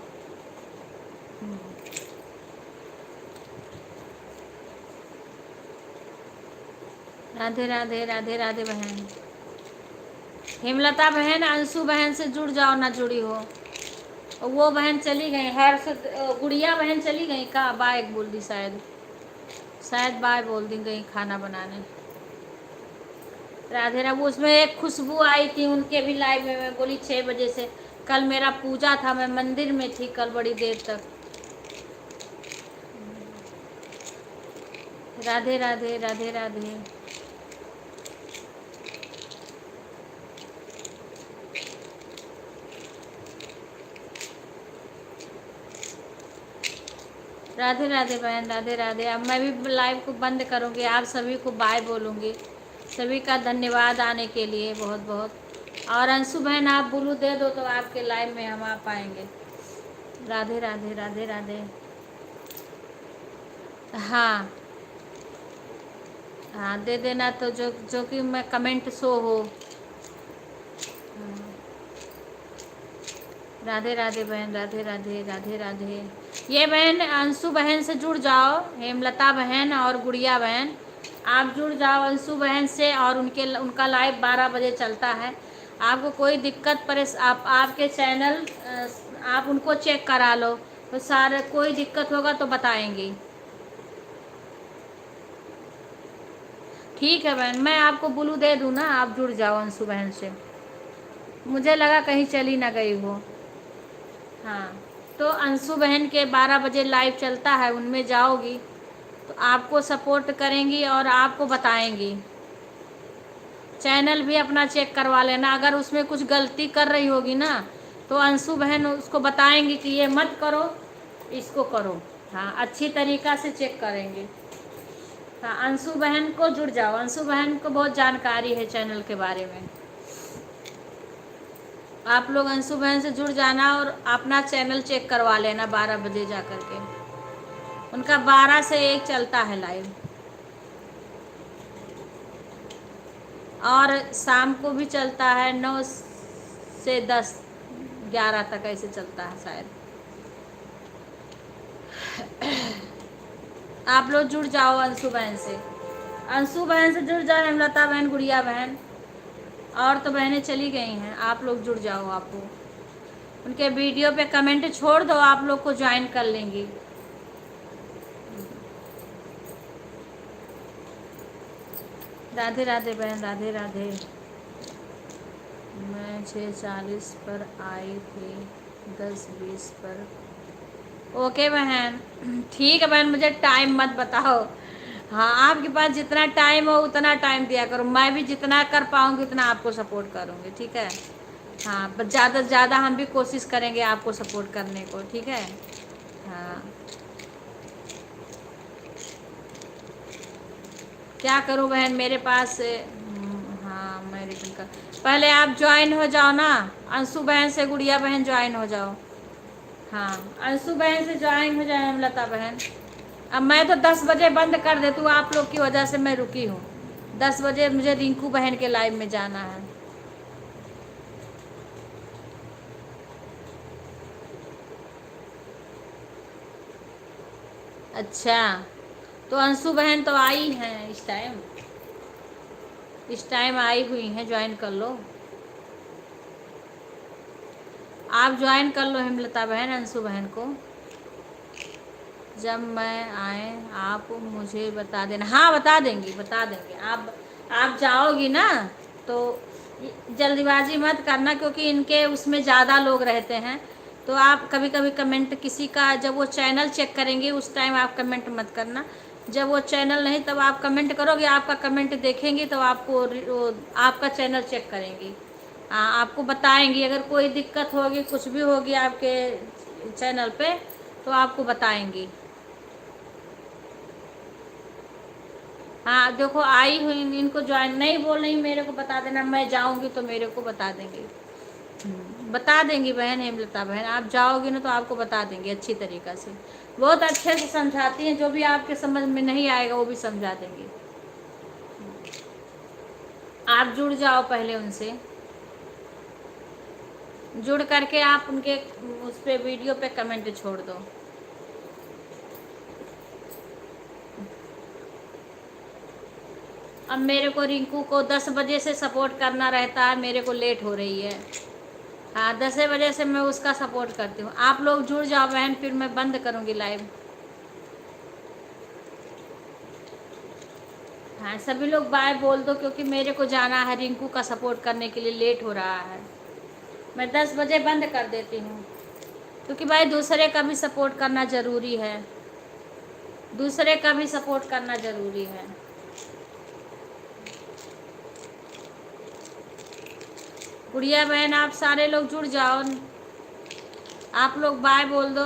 राधे राधे, राधे राधे बहन। हेमलता बहन, अंशु बहन से जुड़ जाओ, ना जुड़ी हो। वो बहन चली गई, गुड़िया बहन चली गई का, बाय बोल दी शायद बाय बोल दी गई खाना बनाने। राधे राधे। उसमें एक खुशबू आई थी उनके भी लाइव में, मैं बोली 6 बजे से। कल मेरा पूजा था, मैं मंदिर में थी कल बड़ी देर तक। राधे राधे, राधे राधे। राधे राधे बहन, राधे राधे। अब मैं भी लाइव को बंद करूँगी, आप सभी को बाय बोलूँगी। सभी का धन्यवाद आने के लिए, बहुत बहुत। और अंशु बहन आप ब्लू दे दो तो आपके लाइव में हम आ पाएंगे। राधे राधे, राधे राधे। हाँ हाँ, दे देना तो जो कि मैं कमेंट शो हो। राधे राधे बहन, राधे राधे, राधे राधे। ये बहन अंशु बहन से जुड़ जाओ, हेमलता बहन और गुड़िया बहन आप जुड़ जाओ अंशु बहन से, और उनका लाइव 12 बजे चलता है। आपको कोई दिक्कत आपके चैनल आप उनको चेक करा लो, तो सारे कोई दिक्कत होगा तो बताएंगी। ठीक है बहन, मैं आपको ब्लू दे दूँ ना, आप जुड़ जाओ अंशु बहन से। मुझे लगा कहीं चली ना गई हो। हाँ, तो अंशु बहन के 12 बजे लाइव चलता है, उनमें जाओगी तो आपको सपोर्ट करेंगी और आपको बताएंगी। चैनल भी अपना चेक करवा लेना, अगर उसमें कुछ गलती कर रही होगी ना, तो अंशु बहन उसको बताएंगी कि ये मत करो, इसको करो। हाँ, अच्छी तरीक़ा से चेक करेंगे। हाँ, अंशु बहन को जुड़ जाओ, अंशु बहन को बहुत जानकारी है चैनल के बारे में। आप लोग अंशु बहन से जुड़ जाना और अपना चैनल चेक करवा लेना 12 बजे जा कर के। उनका 12 से 1 चलता है लाइव, और शाम को भी चलता है 9 से 10 11 तक ऐसे चलता है शायद। आप लोग जुड़ जाओ अंशु बहन से, अंशु बहन से जुड़ जाओ, हेमलता बहन, गुड़िया बहन, और तो बहनें चली गई हैं। आप लोग जुड़ जाओ, आपको उनके वीडियो पे कमेंट छोड़ दो, आप लोग को ज्वाइन कर लेंगी। राधे राधे बहन, राधे राधे। मैं 6:40 पर आई थी, 10:20 पर। ओके बहन, ठीक है बहन, मुझे टाइम मत बताओ। हाँ, आपके पास जितना टाइम हो उतना टाइम दिया करो, मैं भी जितना कर पाऊँगी उतना आपको सपोर्ट करूँगी, ठीक है। हाँ, बस ज़्यादा से ज़्यादा हम भी कोशिश करेंगे आपको सपोर्ट करने को, ठीक है। हाँ, क्या करूँ बहन, मेरे पास हाँ, मैं रिटर्न कर, पहले आप ज्वाइन हो जाओ ना, अंशु बहन से गुड़िया बहन ज्वाइन हो जाओ। हाँ, अंशु बहन से ज्वाइन हो जाए हेमलता बहन। अब मैं तो 10 बजे बंद कर देती हूँ, आप लोग की वजह से मैं रुकी हूँ। 10 बजे मुझे रिंकू बहन के लाइव में जाना है। अच्छा, तो अंशु बहन तो आई हैं इस टाइम आई हुई हैं, ज्वाइन कर लो, आप ज्वाइन कर लो हेमलता बहन अंशु बहन को। जब मैं आए आप मुझे बता देना। हाँ, बता देंगी, बता देंगे। आप जाओगी ना तो जल्दीबाजी मत करना, क्योंकि इनके उसमें ज़्यादा लोग रहते हैं, तो आप कभी कभी कमेंट किसी का, जब वो चैनल चेक करेंगे उस टाइम आप कमेंट मत करना। जब वो चैनल नहीं तब आप कमेंट करोगे, आपका कमेंट देखेंगी तो आपको आपका चैनल चेक करेंगी। आपको बताएंगी अगर कोई दिक्कत होगी, कुछ भी होगी आपके चैनल पे तो आपको बताएंगी। हाँ, देखो आई हुई, इनको ज्वाइन नहीं बोल रही, मेरे को बता देना, मैं जाऊंगी तो मेरे को बता देंगे। बता देंगी बहन हेमलता बहन, आप जाओगी ना तो आपको बता देंगे अच्छी तरीक़ा से, बहुत अच्छे से समझाती हैं, जो भी आपके समझ में नहीं आएगा वो भी समझा देंगे। आप जुड़ जाओ पहले उनसे, जुड़ करके आप उनके उस पे वीडियो पे कमेंट छोड़ दो। अब मेरे को रिंकू को 10 बजे से सपोर्ट करना रहता है, मेरे को लेट हो रही है। हाँ, 10 बजे से मैं उसका सपोर्ट करती हूँ। आप लोग जुड़ जाओ बहन, फिर मैं बंद करूँगी लाइव। हाँ, सभी लोग बाय बोल दो, क्योंकि मेरे को जाना है रिंकू का सपोर्ट करने के लिए, लेट हो रहा है। मैं 10 बजे बंद कर देती हूँ, क्योंकि भाई दूसरे का भी सपोर्ट करना ज़रूरी है, दूसरे का भी सपोर्ट करना ज़रूरी है। गुड़िया बहन, आप सारे लोग जुड़ जाओ, आप लोग बाय बोल दो,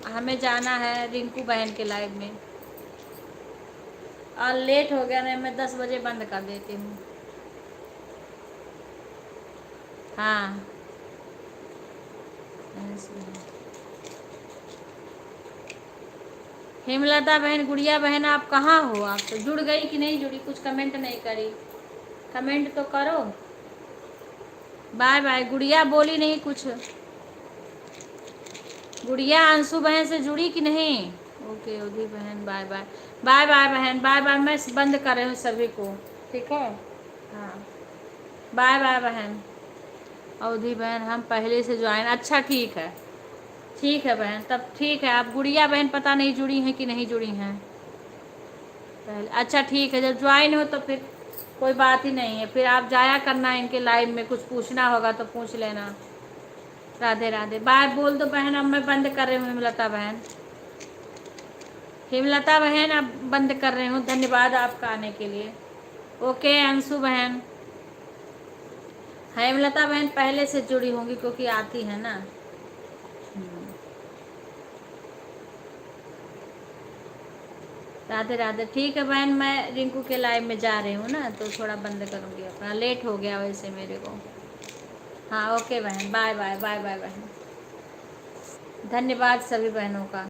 हमें जाना है रिंकू बहन के लाइव में, और लेट हो गया ना, मैं 10 बजे बंद कर देती हूँ। हाँ, हेमलता बहन, गुड़िया बहन, आप कहाँ हो? आप तो जुड़ गई कि नहीं जुड़ी? कुछ कमेंट नहीं करी, कमेंट तो करो। Bye bye. गुड़िया बोली नहीं कुछ। गुड़िया अंशु बहन से जुड़ी कि नहीं? ओके ओधी बहन, बाय बाय। बाय बाय बहन, बाय बाय। मैं बंद कर रही हूँ सभी को, ठीक है। हाँ, बाय बाय बहन। अवधि बहन, हम पहले से ज्वाइन, अच्छा ठीक है, ठीक है बहन, तब ठीक है। आप गुड़िया बहन पता नहीं जुड़ी हैं कि नहीं जुड़ी हैं पहले, अच्छा ठीक है, जब ज्वाइन हो तो फिर कोई बात ही नहीं है, फिर आप जाया करना इनके लाइव में, कुछ पूछना होगा तो पूछ लेना। राधे राधे। बाय बोल दो बहन, अब मैं बंद कर रही हूँ हेमलता बहन। हेमलता बहन, अब बंद कर रही हूँ, धन्यवाद आपका आने के लिए। ओके अंशु बहन, हेमलता बहन पहले से जुड़ी होंगी क्योंकि आती है ना। राधे राधे। ठीक है बहन, मैं रिंकू के लाइव में जा रही हूँ ना, तो थोड़ा बंद करूँगी अपना, लेट हो गया वैसे मेरे को। हाँ ओके बहन, बाय बाय बाय बाय बहन। धन्यवाद सभी बहनों का।